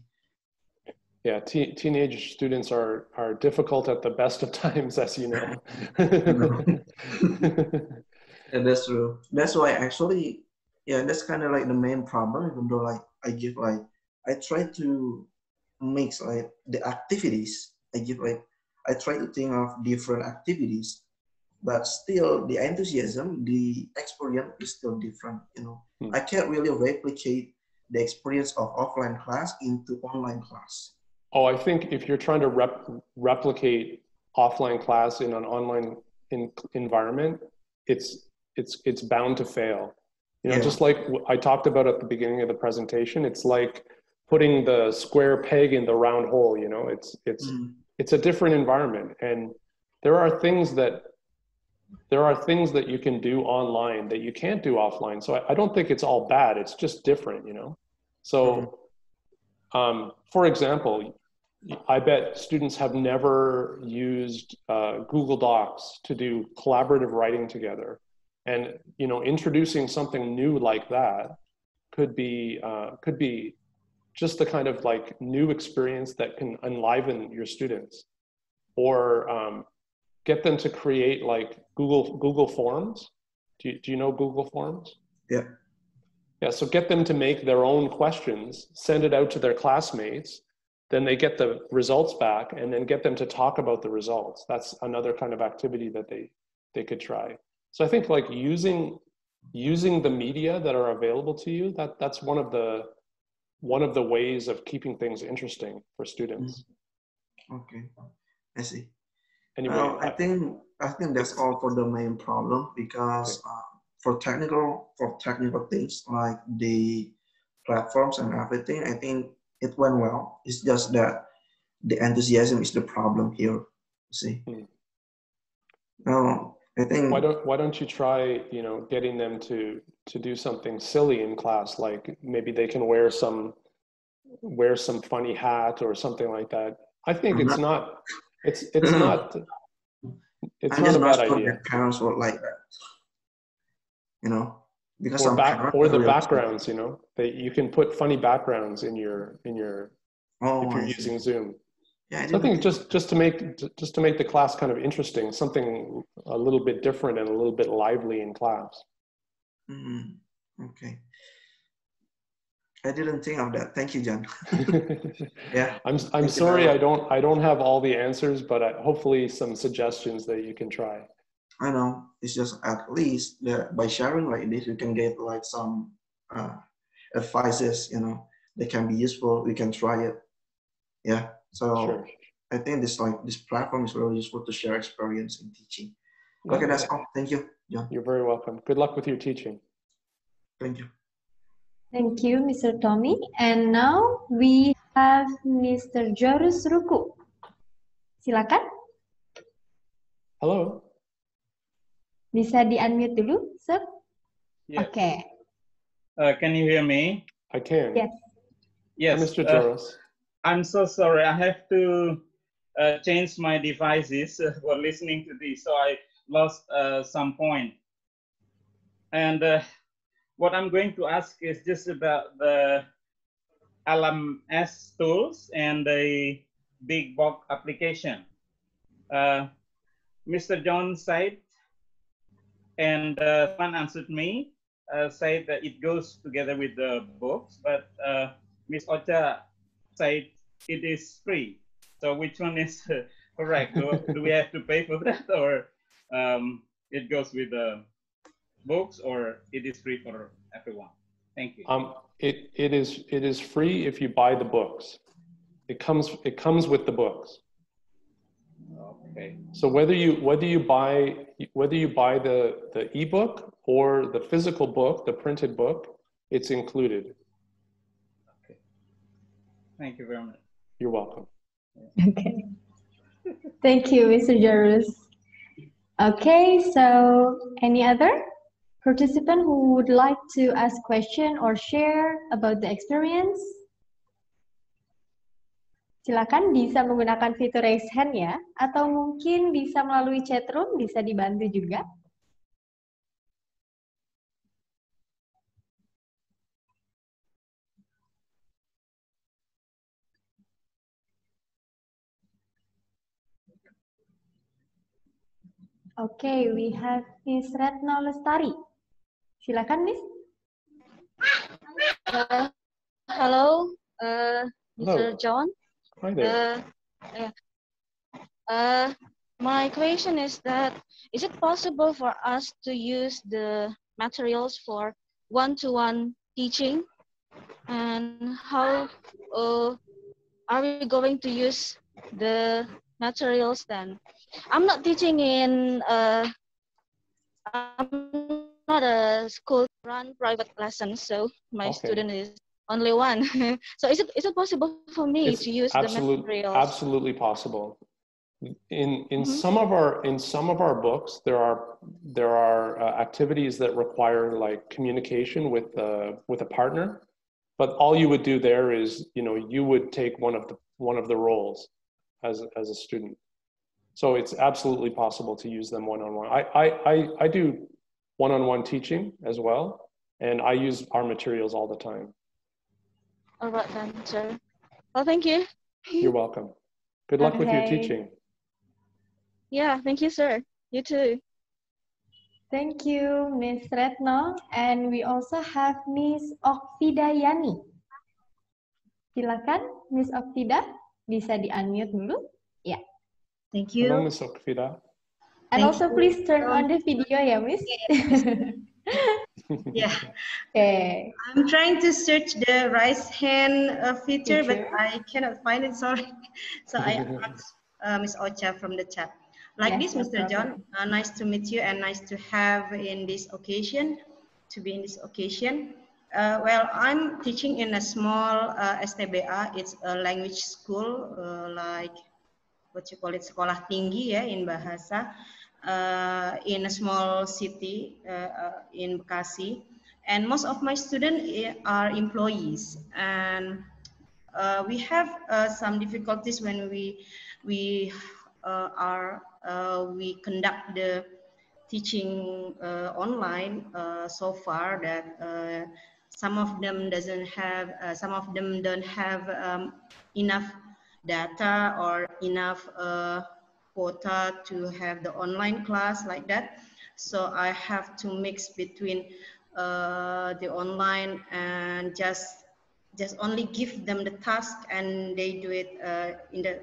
Yeah, teenage students are difficult at the best of times, as you know. And that's true. That's why actually, yeah, that's kind of like the main problem. Even though like I try to mix like the activities. I try to think of different activities, but still the enthusiasm, the experience is still different. You know, I can't really replicate the experience of offline class into online class. Oh, I think if you're trying to replicate offline class in an online environment, it's bound to fail. You know, just like I talked about at the beginning of the presentation, it's like putting the square peg in the round hole. You know, it's a different environment, and there are things that you can do online that you can't do offline. So I don't think it's all bad. It's just different. You know, so for example, I bet students have never used Google Docs to do collaborative writing together. And, you know, introducing something new like that could be just the kind of like new experience that can enliven your students. or get them to create like Google Forms. Do you know Google Forms? Yeah. Yeah, so get them to make their own questions, send it out to their classmates, then they get the results back, and then get them to talk about the results. That's another kind of activity that they could try. So I think like using the media that are available to you, that's one of the ways of keeping things interesting for students. Okay, I see. Anyway, I think that's all for the main problem, because for technical things like the platforms and everything, I think it went well. It's just that the enthusiasm is the problem here. See. Now I think why don't you try, you know, getting them to do something silly in class, like maybe they can wear some funny hat or something like that. I think it's not a bad idea. Parents would like that, you know, because or the backgrounds, you know, you can put funny backgrounds in your if you're using Zoom. Yeah, so I think just to make the class kind of interesting, something a little bit different and a little bit lively in class. Okay. I didn't think of that. Thank you, Jon. Yeah. I'm sorry, I don't have all the answers, but hopefully some suggestions that you can try. I know. It's just at least by sharing like this, we can get like some advices, you know, that can be useful. We can try it. Yeah. So sure. I think this platform is really useful to share experience in teaching. Okay, that's all. Thank you, Jon. You're very welcome. Good luck with your teaching. Thank you. Thank you, Mr. Tommy. And now we have Mr. Jorus Ruku. Silakan. Hello. Bisa di-unmute dulu, sir? Yes. Okay. Can you hear me? I can. Yes. Yes. Hi, Mr. Jorus. I'm so sorry. I have to change my devices for listening to this, so I lost some point. And what I'm going to ask is just about the LMS tools and the big box application. Mr. Jon said, and someone answered me, said that it goes together with the books, but Ms. Ocha said it is free. So which one is correct? Do we have to pay for that, or it goes with the books, or it is free for everyone? Thank you. It is free if you buy the books. It comes with the books. Okay. So whether you buy the ebook or the physical book, the printed book, it's included. Okay. Thank you very much. You're welcome. Okay. Thank you, Mr. Jorus. Okay, so any other participant who would like to ask question or share about the experience? Silakan bisa menggunakan fitur raise hand ya, atau mungkin bisa melalui chat room, bisa dibantu juga. Okay, we have Miss Retno Lestari. Silakan, Miss. Hello, Mr. Jon. Hi there. My question is that, is it possible for us to use the materials for one-to-one teaching? And how are we going to use the materials then? I'm not teaching in, I'm not a school run private lessons, so my student is only one. So is it possible for me to use the materials? Absolutely possible. In some of our books, there are activities that require like communication with a partner, but all you would do there is, you know, you would take one of the roles as a student. So it's absolutely possible to use them one-on-one. I do one-on-one teaching as well, and I use our materials all the time. All right then, sir. Well, thank you. You're welcome. Good luck with your teaching. Yeah, thank you, sir. You too. Thank you, Miss Retno. And we also have Miss Okvidayani. Silakan, Miss Okvida. Bisa di-unmute dulu? Ya. Thank Hello, you. Miss Okvida. And Thank also you. please turn on the video ya, Miss. Yeah. Okay. I'm trying to search the raise hand feature, but I cannot find it, sorry. So I asked Miss Ocha from the chat. Like Yes, this, no Mr. John, problem. nice to meet you and nice to have in this occasion, to be in this occasion. Well, I'm teaching in a small STBA. It's a language school, like what you call it, sekolah tinggi ya in bahasa, in a small city in Bekasi. And most of my students are employees, and we have some difficulties when we conduct the teaching online so far, that some of them don't have enough data or enough quota to have the online class like that. So I have to mix between the online and just only give them the task and they do it in the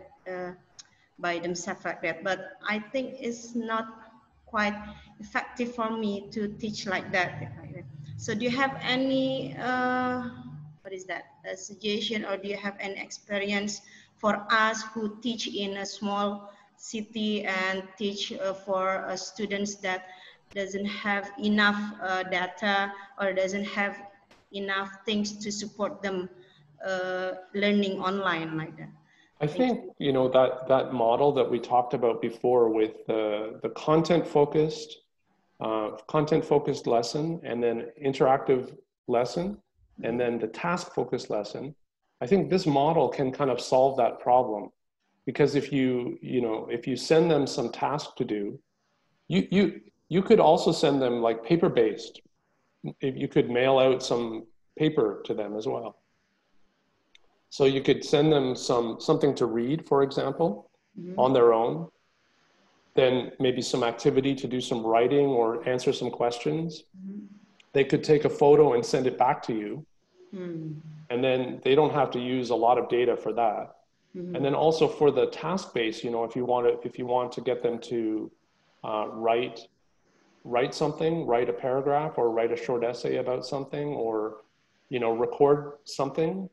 by themselves like that. But I think it's not quite effective for me to teach like that. So do you have any what is that, a suggestion, or do you have any experience for us who teach in a small city and teach for students that doesn't have enough data or doesn't have enough things to support them learning online like that? I think, you know, that model that we talked about before with the content focused lesson, and then interactive lesson, and then the task focused lesson, I think this model can kind of solve that problem. Because if you send them some task to do, you could also send them like paper-based. You could mail out some paper to them as well. So you could send them something to read, for example, on their own. Then maybe some activity to do some writing or answer some questions. They could take a photo and send it back to you. And then they don't have to use a lot of data for that. And then also for the task base, you know, if you want to get them to write something, write a paragraph or write a short essay about something, or, you know, record something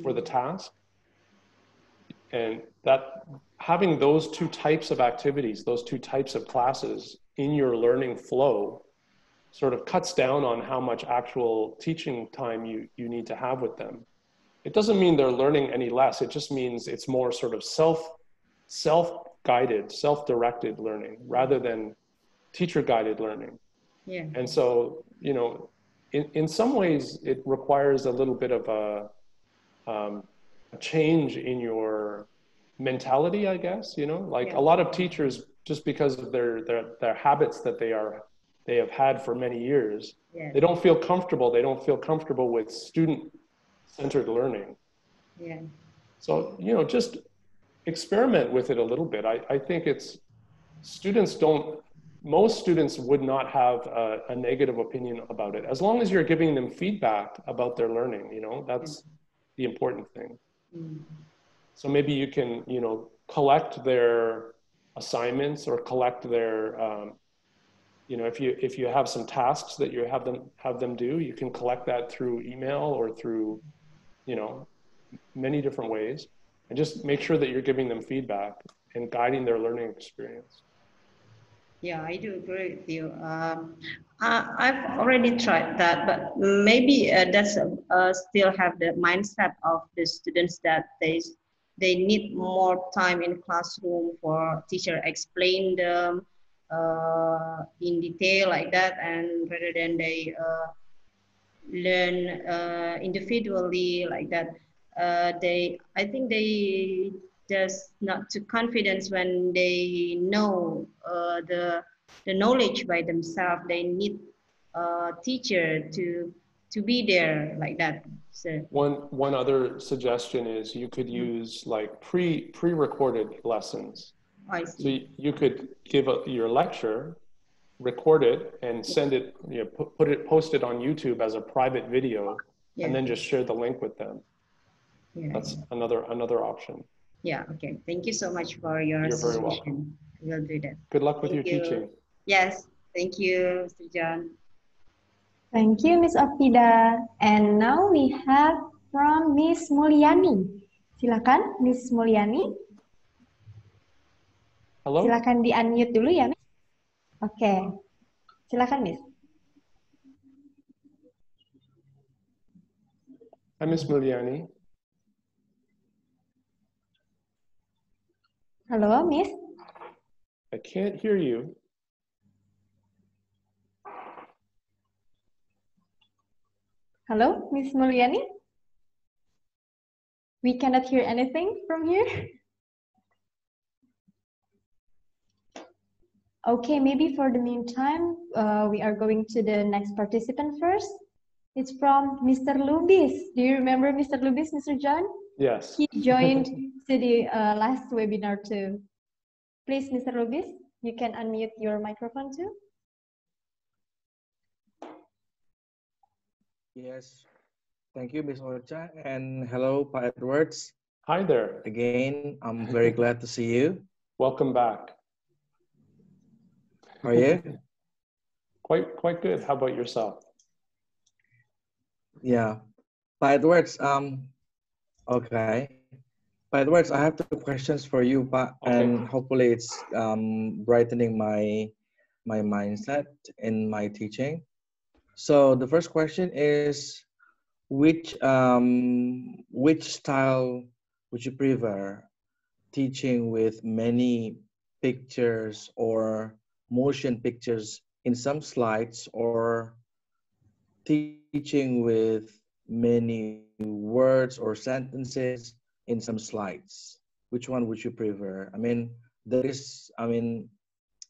for the task. And that having those two types of activities, those two types of classes in your learning flow sort of cuts down on how much actual teaching time you need to have with them. It doesn't mean they're learning any less. It just means it's more sort of self-guided, self-directed learning rather than teacher-guided learning. Yeah. And so, you know, in some ways it requires a little bit of a change in your mentality, I guess, you know, like a lot of teachers, just because of their habits that they have had for many years, they don't feel comfortable. They don't feel comfortable with student-centered learning. Yeah. So, you know, just experiment with it a little bit. I think most students would not have a negative opinion about it, as long as you're giving them feedback about their learning, you know, that's the important thing. So maybe you can, you know, collect their assignments or collect their, you know, if you have some tasks that you have them do, you can collect that through email or through, you know, many different ways, and just make sure that you're giving them feedback and guiding their learning experience. Yeah, I do agree with you. I've already tried that, but maybe that's still have the mindset of the students that they need more time in classroom for teacher explain them in detail like that, and rather than they learn individually like that. I think they just not too confident when they know the knowledge by themselves. They need a teacher to be there like that. So one other suggestion is you could use like pre-recorded lessons. I So see. you could give your lecture, record it, and send it, post it on YouTube as a private video, Yeah. and then just share the link with them. Yeah. That's another option. Yeah. Okay. Thank you so much for your You're very suggestion. welcome. We'll do that. Good luck with Thank your you. teaching. Yes. Thank you, Mr. John. Thank you, Miss Opida. And now we have from Miss Mulyani. Silakan, Miss Mulyani. Hello? Silakan di-unmute dulu ya, Miss. Oke. Silakan, Miss. Hi, Miss Mulyani. Halo, Miss. I can't hear you. Hello, Miss Mulyani. We cannot hear anything from here. Okay, maybe for the meantime, we are going to the next participant first. It's from Mr. Lubis. Do you remember Mr. Lubis, Mr. John? Yes. He joined to the last webinar too. Please, Mr. Lubis, you can unmute your microphone too. Yes. Thank you, Ms. Ocha, and hello, Pa Edwards. Hi there. Again, I'm very glad to see you. Welcome back. How are you? Quite good. How about yourself? Yeah. Pa Edwards, okay. Pa Edwards, I have 2 questions for you, Pa, and hopefully it's brightening my mindset in my teaching. So the first question is, which style would you prefer? Teaching with many pictures or motion pictures in some slides, or teaching with many words or sentences in some slides? Which one would you prefer? I mean,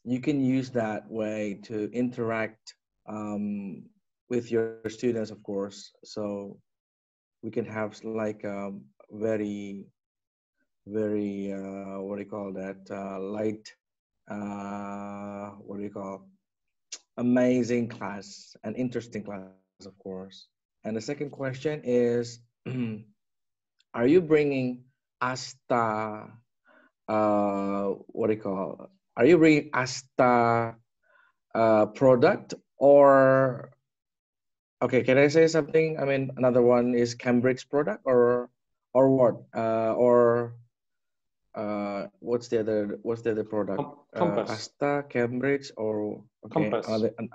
you can use that way to interact with your students, of course. So we can have like a very, very, what do you call that? Light, what do you call? Amazing class, an interesting class, of course. And the second question is, are you bringing ASTA, what do you call? Are you bringing ASTA product, or, okay, can I say something? I mean, another one is Cambridge product, or what? What's the other product? Compass. ASTA, Cambridge, or okay, Compass.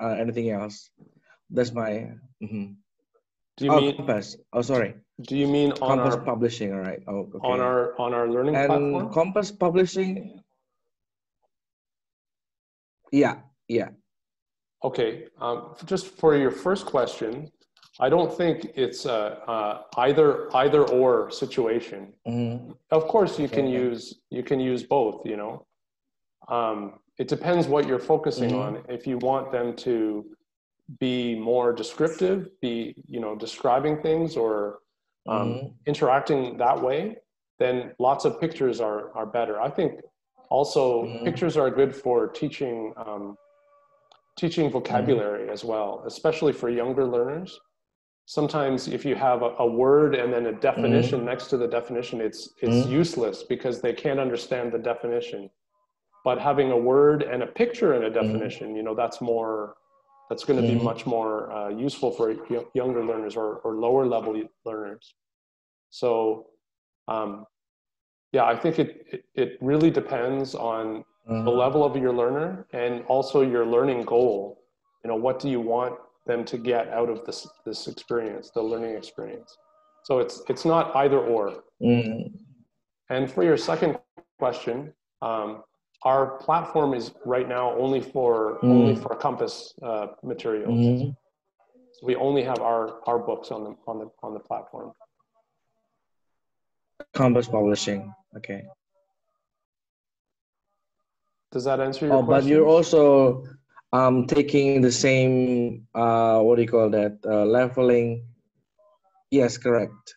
anything else? That's my. Do you mean Compass? Oh, sorry. Do you mean on Compass our Publishing? All right. Oh, okay. on our learning and platform? Compass Publishing. Yeah. Okay. Just for your first question, I don't think it's either or situation. Mm-hmm. Of course, you can use both. You know, it depends what you're focusing on. If you want them to be more descriptive, describing things or interacting that way, then lots of pictures are better. I think also pictures are good for teaching vocabulary as well, especially for younger learners. Sometimes if you have a word and then a definition next to the definition, it's useless because they can't understand the definition. But having a word and a picture in a definition, that's going to be much more useful for younger learners or lower level learners. So yeah, I think it really depends on the level of your learner and also your learning goal. What do you want them to get out of this experience, the learning experience? So it's not either or. And for your second question, our platform is right now only for Compass materials. So we only have our books on the platform. Compass Publishing. Okay. Does that answer your question? But you're also taking the same what do you call that? Leveling. Yes, correct.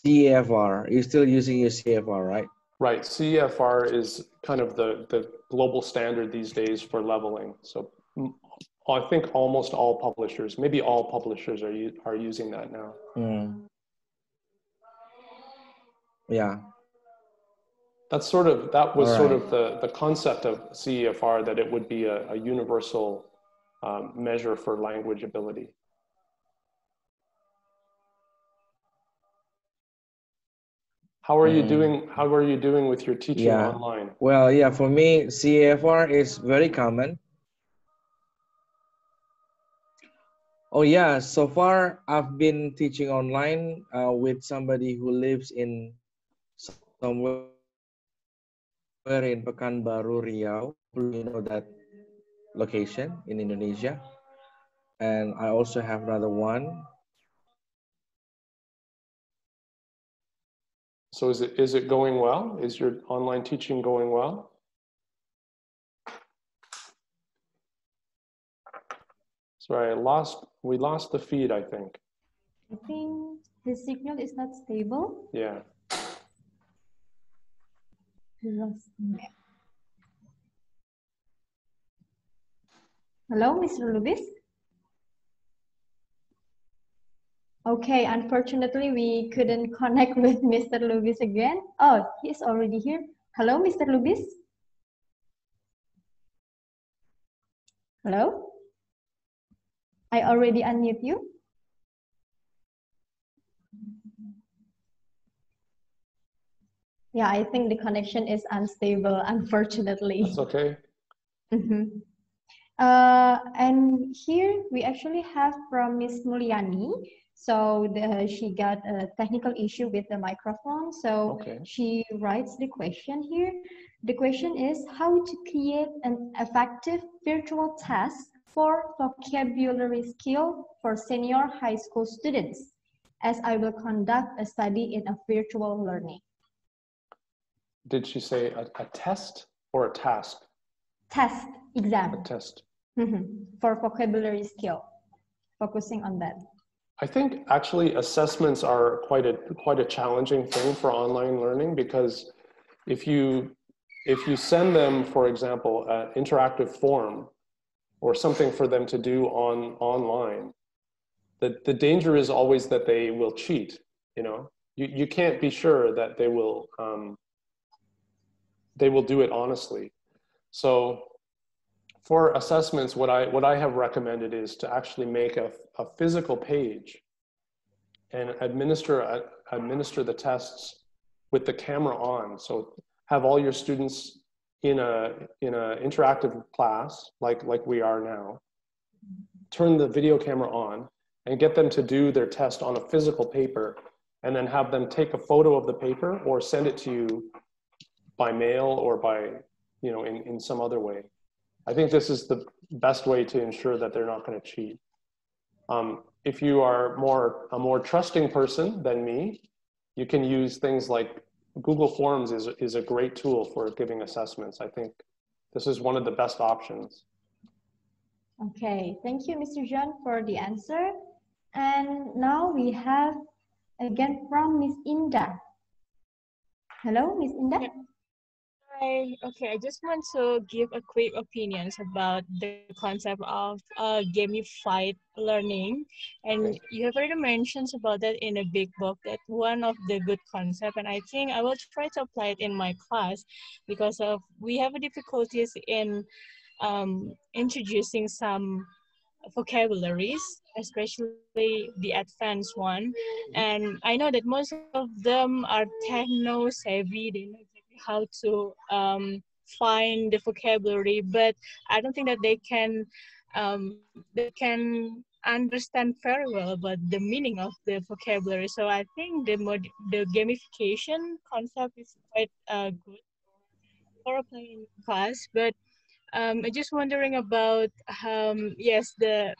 CFR. You're still using your CFR, right? Right, CEFR is kind of the global standard these days for leveling. So I think almost all publishers, maybe all publishers are using that now. Mm. Yeah. That was All sort right. of the concept of CEFR, that it would be a universal measure for language ability. How are you doing? How are you doing with your teaching online? Well, yeah, for me, CFR is very common. Oh yeah, so far I've been teaching online with somebody who lives in somewhere in Pekanbaru, Riau. You know that location in Indonesia. And I also have another one. So is it going well? Is your online teaching going well? Sorry, we lost the feed, I think. I think his signal is not stable. Yeah. Hello, Mr. Lubis? Okay, unfortunately, we couldn't connect with Mr. Lubis again. Oh, he's already here. Hello, Mr. Lubis? Hello? I already unmute you. Yeah, I think the connection is unstable, unfortunately. That's okay. And here we actually have from Miss Mulyani. So she got a technical issue with the microphone. So she writes the question here. The question is how to create an effective virtual test for vocabulary skill for senior high school students, as I will conduct a study in a virtual learning. Did she say a test or a task? Test, exam. A test. For vocabulary skill, focusing on that. I think actually assessments are quite a challenging thing for online learning, because if you send them, for example, an interactive form or something for them to do online, the danger is always that they will cheat. You know, you can't be sure that they will do it honestly. So for assessments, what I have recommended is to actually make a physical page and administer the tests with the camera on. So have all your students in a interactive class like we are now. Turn the video camera on and get them to do their test on a physical paper, and then have them take a photo of the paper or send it to you by mail or by, you know, in some other way. I think this is the best way to ensure that they're not going to cheat. If you are a more trusting person than me, you can use things like Google Forms is a great tool for giving assessments. I think this is one of the best options. Okay, thank you, Mr. Jon, for the answer. And now we have again from Miss Inda. Hello, Miss Inda. Hi. Okay, I just want to give a quick opinions about the concept of gamified learning. And you have already mentioned about that in a big book, that one of the good concept. And I think I will try to apply it in my class, because we have difficulties in introducing some vocabularies, especially the advanced one. And I know that most of them are techno savvy. They know exactly how to find the vocabulary, but I don't think that they can understand very well about the meaning of the vocabulary. So I think the gamification concept is quite good for applying in class. But I'm just wondering about yes, the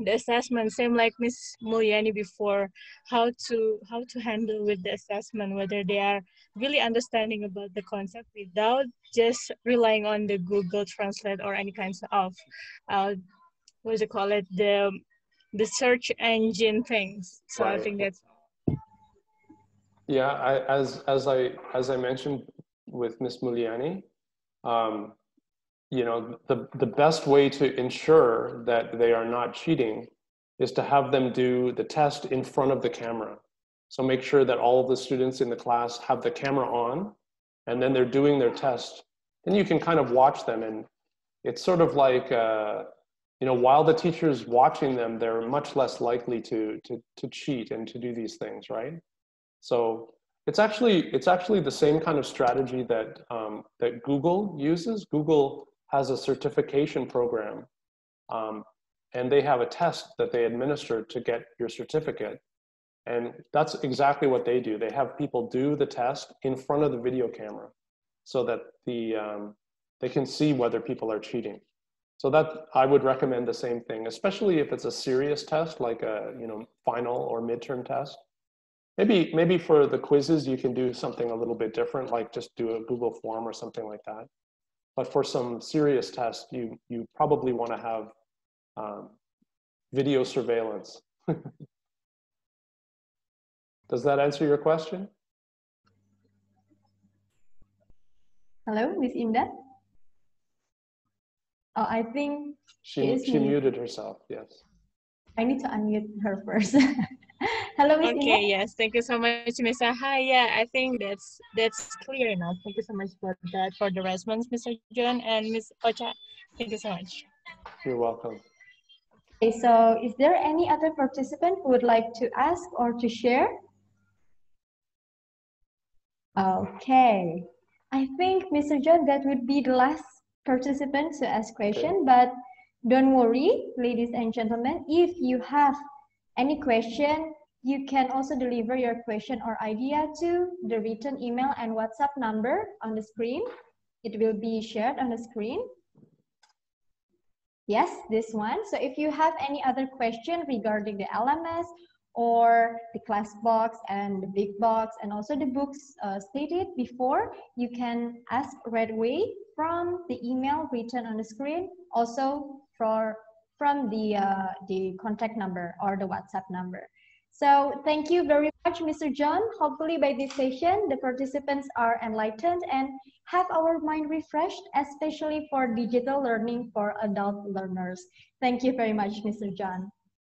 assessment, same like Miss Mulyani before, how to handle with the assessment, whether they are really understanding about the concept without just relying on the Google Translate or any kinds of what do you call it, the search engine things. So I think that's Yeah, as I mentioned with Ms. Muliani, you know, the best way to ensure that they are not cheating is to have them do the test in front of the camera. So make sure that all of the students in the class have the camera on, and then they're doing their test. Then you can kind of watch them, and it's sort of like, you know, while the teacher's watching them, they're much less likely to cheat and to do these things, right? So it's actually the same kind of strategy that that Google uses. Google has a certification program, and they have a test that they administer to get your certificate. And that's exactly what they do. They have people do the test in front of the video camera so that they can see whether people are cheating. So that I would recommend the same thing, especially if it's a serious test like a final or midterm test. Maybe for the quizzes you can do something a little bit different, like just do a Google form or something like that. But for some serious tests, you probably want to have video surveillance. Does that answer your question? Hello, Miss Indah? Oh, I think she muted herself, yes. I need to unmute her first. Hello, Miss Indah? Okay, yes, thank you so much, Miss Aha. Yeah, I think that's clear enough. Thank you so much for that, for the response, Mr. John and Miss Ocha. Thank you so much. You're welcome. Okay, so is there any other participant who would like to ask or to share? Okay, I think, Mr. John, that would be the last participant to ask question, but don't worry, ladies and gentlemen, if you have any question, you can also deliver your question or idea to the written email and WhatsApp number on the screen. It will be shared on the screen. Yes, this one. So if you have any other question regarding the LMS or the Classbox and the Big Box and also the books stated before, you can ask right away from the email written on the screen, also from the contact number or the WhatsApp number. So thank you very much, Mr. John. Hopefully by this session, the participants are enlightened and have our mind refreshed, especially for digital learning for adult learners. Thank you very much, Mr. John.